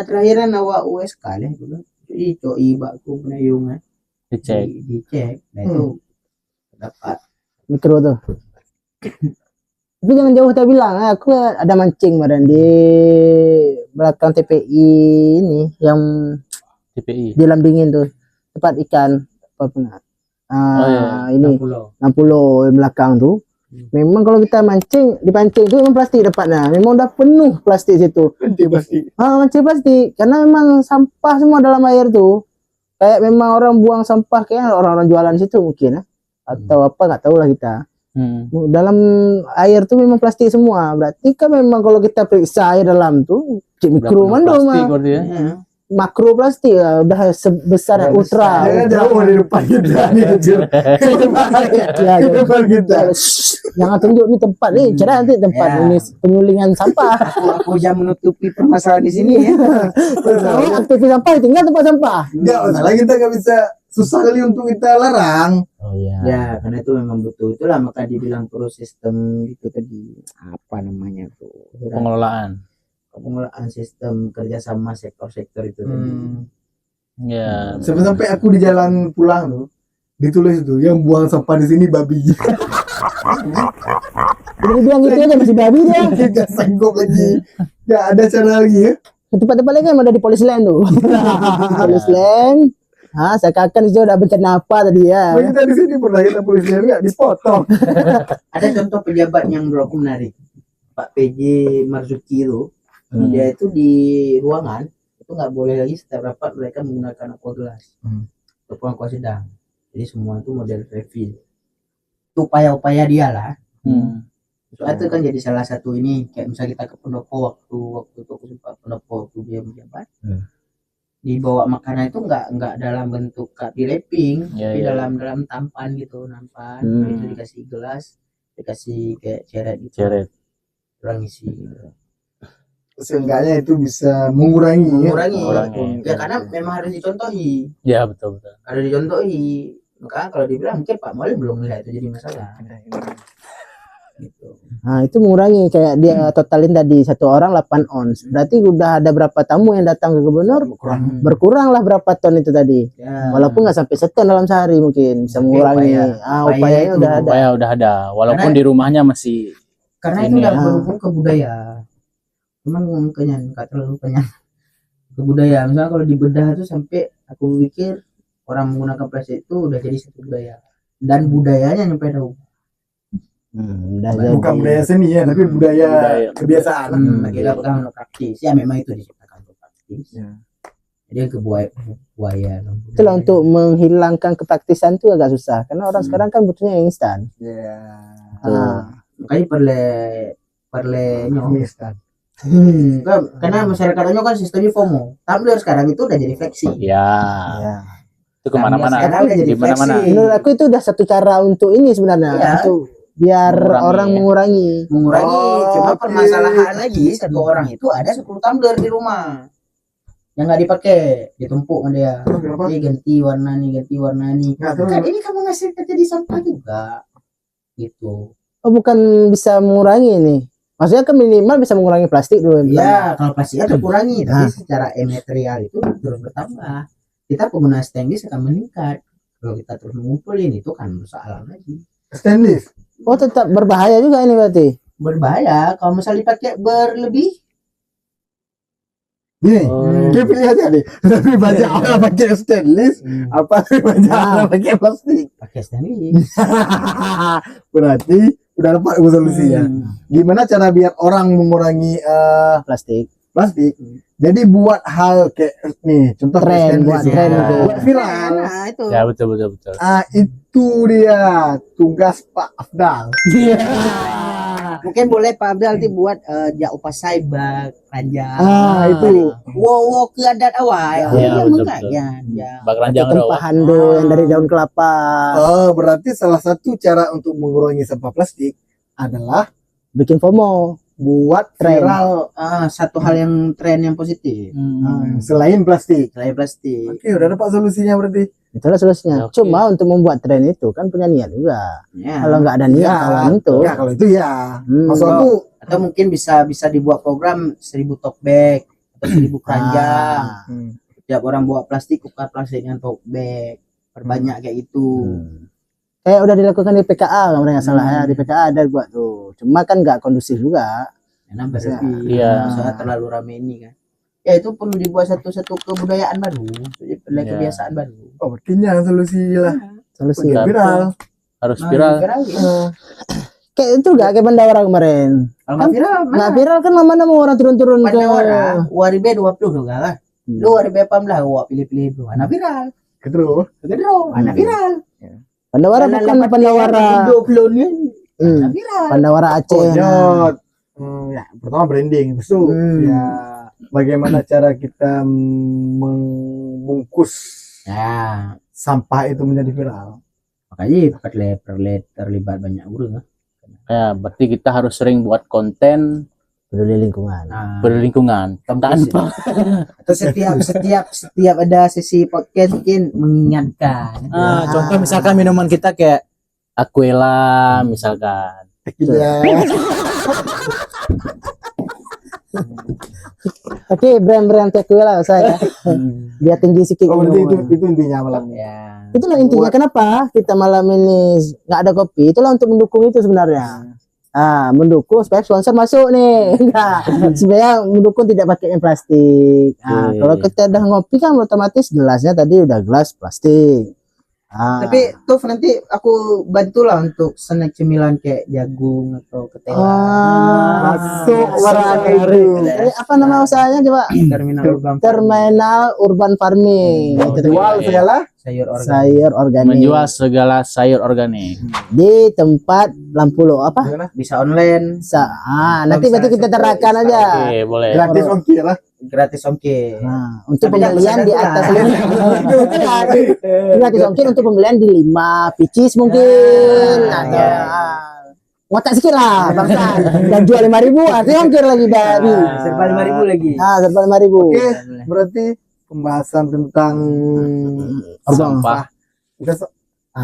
terakhiran awak USK lah itu. Jadi coi bakku penayungan Dicek. dicek. Nah itu dapat. mikro tuh. Tapi jangan jauh kita bilang, aku ada mancing kemarin di belakang TPI ini yang TPI. di Lambingin tuh, tempat ikan apa pun. iya. Ini 60 yang belakang tuh. Memang kalau kita dipancing itu memang plastik dapatnya. Memang udah penuh plastik situ. Mancing plastik karena memang sampah semua dalam air tuh. Kayak memang orang buang sampah kayak orang-orang jualan situ mungkin ya. Atau apa nggak tahu lah kita. Dalam air tuh memang plastik semua. Berarti kan memang kalau kita periksa air dalam tuh mikro mana plastik berarti ya. makro plastik ya, udah sebesar ultra. Jangan jauh di depan kita nih, Jur. Ya, Di depan kita. jangan tunjuk nih tempat nih, cerah nanti tempat Ya. ini penyulingan sampah. Aku jam menutupi permasalahan di sini ya. Kalau aktivis sampah tinggal tempat sampah. Enggak masalah, kita nggak bisa, susah kali untuk kita larang. Oh iya. Ya karena itu memang butuh, itulah maka dibilang perlu sistem itu tadi apa namanya tuh pengelolaan sistem kerjasama sektor-sektor itu tadi. Ya. Sampai aku di jalan pulang tuh ditulis tuh yang buang sampah di sini babi. Jadi bilang gitu aja masih babi dia. Gak sanggup lagi. Gak ada cara lagi ya. Tempat-tempat lain kan ada di Police Land tuh. Police Land. Seakan-akan itu udah bencana apa tadi ya. Kita di sini pernah kita polisi nggak dipotong. Ada contoh pejabat yang menurut aku menarik, Pak PJ Marzuki itu. Dia itu di ruangan itu nggak boleh lagi setiap rapat mereka menggunakan aqua gelas ataupun aqua sedang. Jadi semua itu model refill. Itu upaya-upaya dia lah. Soalnya itu kan jadi salah satu ini, kayak misalnya kita ke pendopo waktu itu aku sempat pendopo waktu dia menjabat. Dibawa makanan itu nggak dalam bentuk di wrapping, tapi dalam tampan gitu, nampan. Itu dikasih gelas, dikasih kayak ceret gitu. Orang isi gitu. Seenggaknya itu bisa mengurangi. Ya karena memang harus dicontohi. Ya betul. Harus dicontohi. Maka kalau dibilang mungkin Pak Mali belum melihat itu jadi masalah. Gitu. Nah itu mengurangi, kayak dia totalin tadi 1 orang 8 ons. Berarti udah ada berapa tamu yang datang ke gubernur? Berkurang lah berapa ton itu tadi. Ya. Walaupun nggak sampai seton dalam sehari mungkin bisa mengurangi. Upayanya udah ada. Upaya udah ada. Walaupun di rumahnya masih. Karena itu udah berhubung ke budaya. Cuman kenyang, nggak terlalu kenyang ke budaya. Misalnya kalau di bedah itu sampai aku pikir orang menggunakan plastik itu udah jadi satu budaya dan budayanya nyampe tahu. Bukan budaya seni ya, tapi budaya kebiasaan. Kita pegang untuk praktis. Ya memang itu diciptakan untuk praktis. Jadi yang buaya. Itulah untuk menghilangkan kepraktisan itu agak susah karena orang sekarang kan butuhnya yang instan. Makanya perle Instan. karena masyarakatnya kan sistemnya FOMO. Tumblr sekarang itu udah jadi fleksi. Ya. Itu kemana-mana. Sekarang udah jadi Di mana-mana. fleksi. Menurut aku itu udah satu cara untuk ini sebenarnya, untuk biar orang mengurangi. Cuma permasalahan lagi satu orang itu ada 10 tumbler di rumah yang nggak dipakai, ditumpuk sama dia. Ini ganti warna nih. Kan ini kamu ngasih jadi sampah juga gitu. Oh bukan bisa mengurangi nih, maksudnya kan minimal bisa mengurangi plastik dulu. Ya kalau plastiknya terkurangi, tapi secara material itu terus bertambah. Kita pengguna stainless akan meningkat. Kalau kita terus mengumpulin itu kan persoalan lagi. Stainless. Oh tetap berbahaya juga ini berarti. Berbahaya kalau misalnya dipakai berlebih. Gini, kita pilih aja nih. Lebih banyak orang pakai stainless, apa lebih banyak orang pakai plastik? Pakai stainless. Berarti udah dapat solusinya. Gimana cara biar orang mengurangi Plastik. Jadi buat hal kayak nih, contoh Tren, buat tren gitu. buat viral. Nah, itu. Ya betul. Itu dia tugas Pak Afdal. Mungkin boleh Pak Abdul nanti buat jak upas saibak ranjang. Itu. Wow ke adat awal. Iya, Ya, betul, makanya. Ya. Bak ranjang ro. Tempahan tuh yang dari daun kelapa. Oh, berarti salah satu cara untuk mengurangi sampah plastik adalah Bikin FOMO. buat Tren. viral Satu hal yang tren yang positif. selain plastik. Selain plastik. Oke, udah dapat solusinya berarti. Itulah solusinya. Oke. Cuma untuk membuat tren itu kan punya niat juga. Ya. Kalau nggak ada niat Ya, kawan itu. Ya, kalau itu ya. Maksud Kalau- aku Atau mungkin bisa dibuat program 1000 tote bag atau 1000 keranjang. hmm, Tiap orang bawa plastik, tukar plastik dengan tote bag. Perbanyak kayak gitu. Kayak udah dilakukan di PKA kalau nggak salah ya, di PKA ada buat tuh. Cuma kan nggak kondusif juga. Karena berlebih. Iya. Soalnya terlalu rame ini kan. Ya itu perlu dibuat satu kebudayaan baru, jadi Iya. kebiasaan baru. oh, berarti solusi lah. Solusi. Bikin Betul. viral. Harus Nah, viral. ya. Kayak itu gak kayak Bandawara kemarin. Kalau nggak viral, Nggak mana? viral kan nama orang turun-turun ke. Pandawara, waribe 20 juga kan. Lu waribe 18, wah pilih-pilih itu. Mana viral? Gitu. Kedero, mana viral? Pandawara bukan Pandawara. 20 nih. Mana Hmm. viral? Pandawara Aceh. Pokoknya Nah. ya, pertama branding, terus tuh, ya bagaimana cara kita membungkus Ya, sampah itu menjadi viral. makanya terlibat banyak orang kan. Ya, berarti kita harus sering buat konten Peduli lingkungan. Nah, berlingkungan tanpa atau setiap ada sesi podcast mungkin mengingatkan. contoh misalkan minuman kita kayak Aquela misalkan. Iya. Oke, brand-brand takeaway lah saya. Biar tinggi sikit. Oh, berarti itu ngomongnya. intinya malamnya. Ya. Itulah intinya kenapa kita malam ini nggak ada kopi. Itulah untuk mendukung itu sebenarnya. Mendukung supaya sponsor masuk nih. Nah, supaya mendukung tidak pakainya plastik. Oke. Kalau kita udah ngopi kan otomatis gelasnya tadi udah gelas plastik. Tapi tuh nanti aku bantulah untuk snack cemilan kayak jagung atau ketela. Masuk warna itu. Apa nama usahanya coba? Terminal urban Terminal Urban Farming. Itu tuh. Jual segala sayur organik. Sayur organik Menjual segala sayur organik. di tempat lampu lo apa? Bisa online, Nanti berarti kita terakan aja. Oke, boleh. gratis ongkir lah. gratis ongkir. Nah, untuk Tapi jangan pembelian di pesan atas lah. 5 gratis ongkir untuk pembelian di 5 picis mungkin. Iya. Ngotak sikit lah bangsa. Dan jual 5.000 artinya ongkir lagi dari. Serba 5.000 lagi. Serba 5.000. Oke, berarti pembahasan tentang Sampah.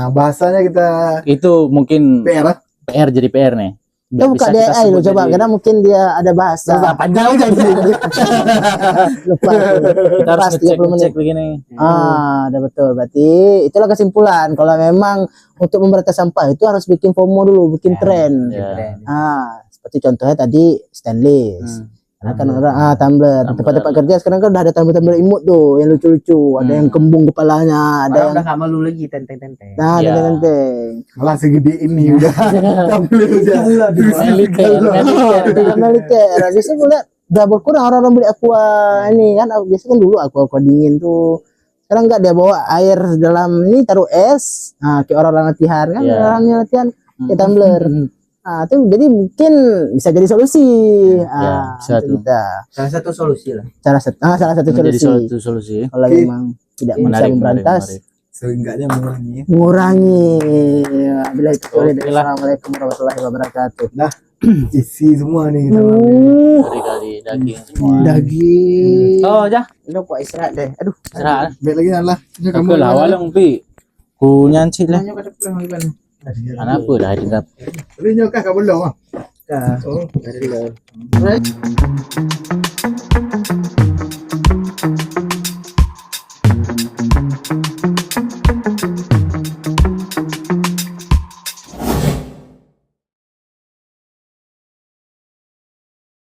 bahasanya kita Itu mungkin PR lah. PR jadi PR nih. Kita Nggak buka bisa kita DI lo sebut coba jadi- karena mungkin dia ada bahasa. Panjang aja sih. Lupa. kita harus Pas 30 menit. ngecek begini. Ada betul. Berarti itulah kesimpulan. Kalau memang untuk memberantas sampah itu harus bikin FOMO dulu, bikin tren. Ya. Seperti contohnya tadi stainless. Karena kan orang Tumbler. Di tempat-tempat kerja sekarang kan udah ada tumbler imut tuh yang lucu-lucu. Ada yang kembung kepalanya, ada Orang yang udah gak malu lagi tenteng-tenteng. nah, Ya. ada genteng. Malah segede ini udah. Militer. Biasanya gue lihat udah berkurang orang-orang beli aqua ini kan. Biasanya kan dulu aqua dingin tuh. Sekarang enggak, dia bawa air dalam ini taruh es. Kayak orang latihan kan, Iya. orang latihan kayak tumbler. Itu jadi mungkin bisa jadi solusi. bisa untuk tuh. kita. Salah satu solusi lah. Salah satu Menjadi solusi. suatu solusi. Kalau Oke. memang tidak bisa Menarik, memberantas, Seenggaknya mengurangi. mengurangi. Bila itu boleh. Oke lah. Assalamualaikum warahmatullahi wabarakatuh. Isi semua nih kita. Dari daging semua. Daging. Oh, aja. Udah kok istirahat deh. Aduh, Serah. Baik lagi lah. Aku lah walang pi. Ku nyanci lah. nanya pada pulang gimana? Anak apa dah tinggal. Ini nyokah kau belum ah? Kah, dari lo.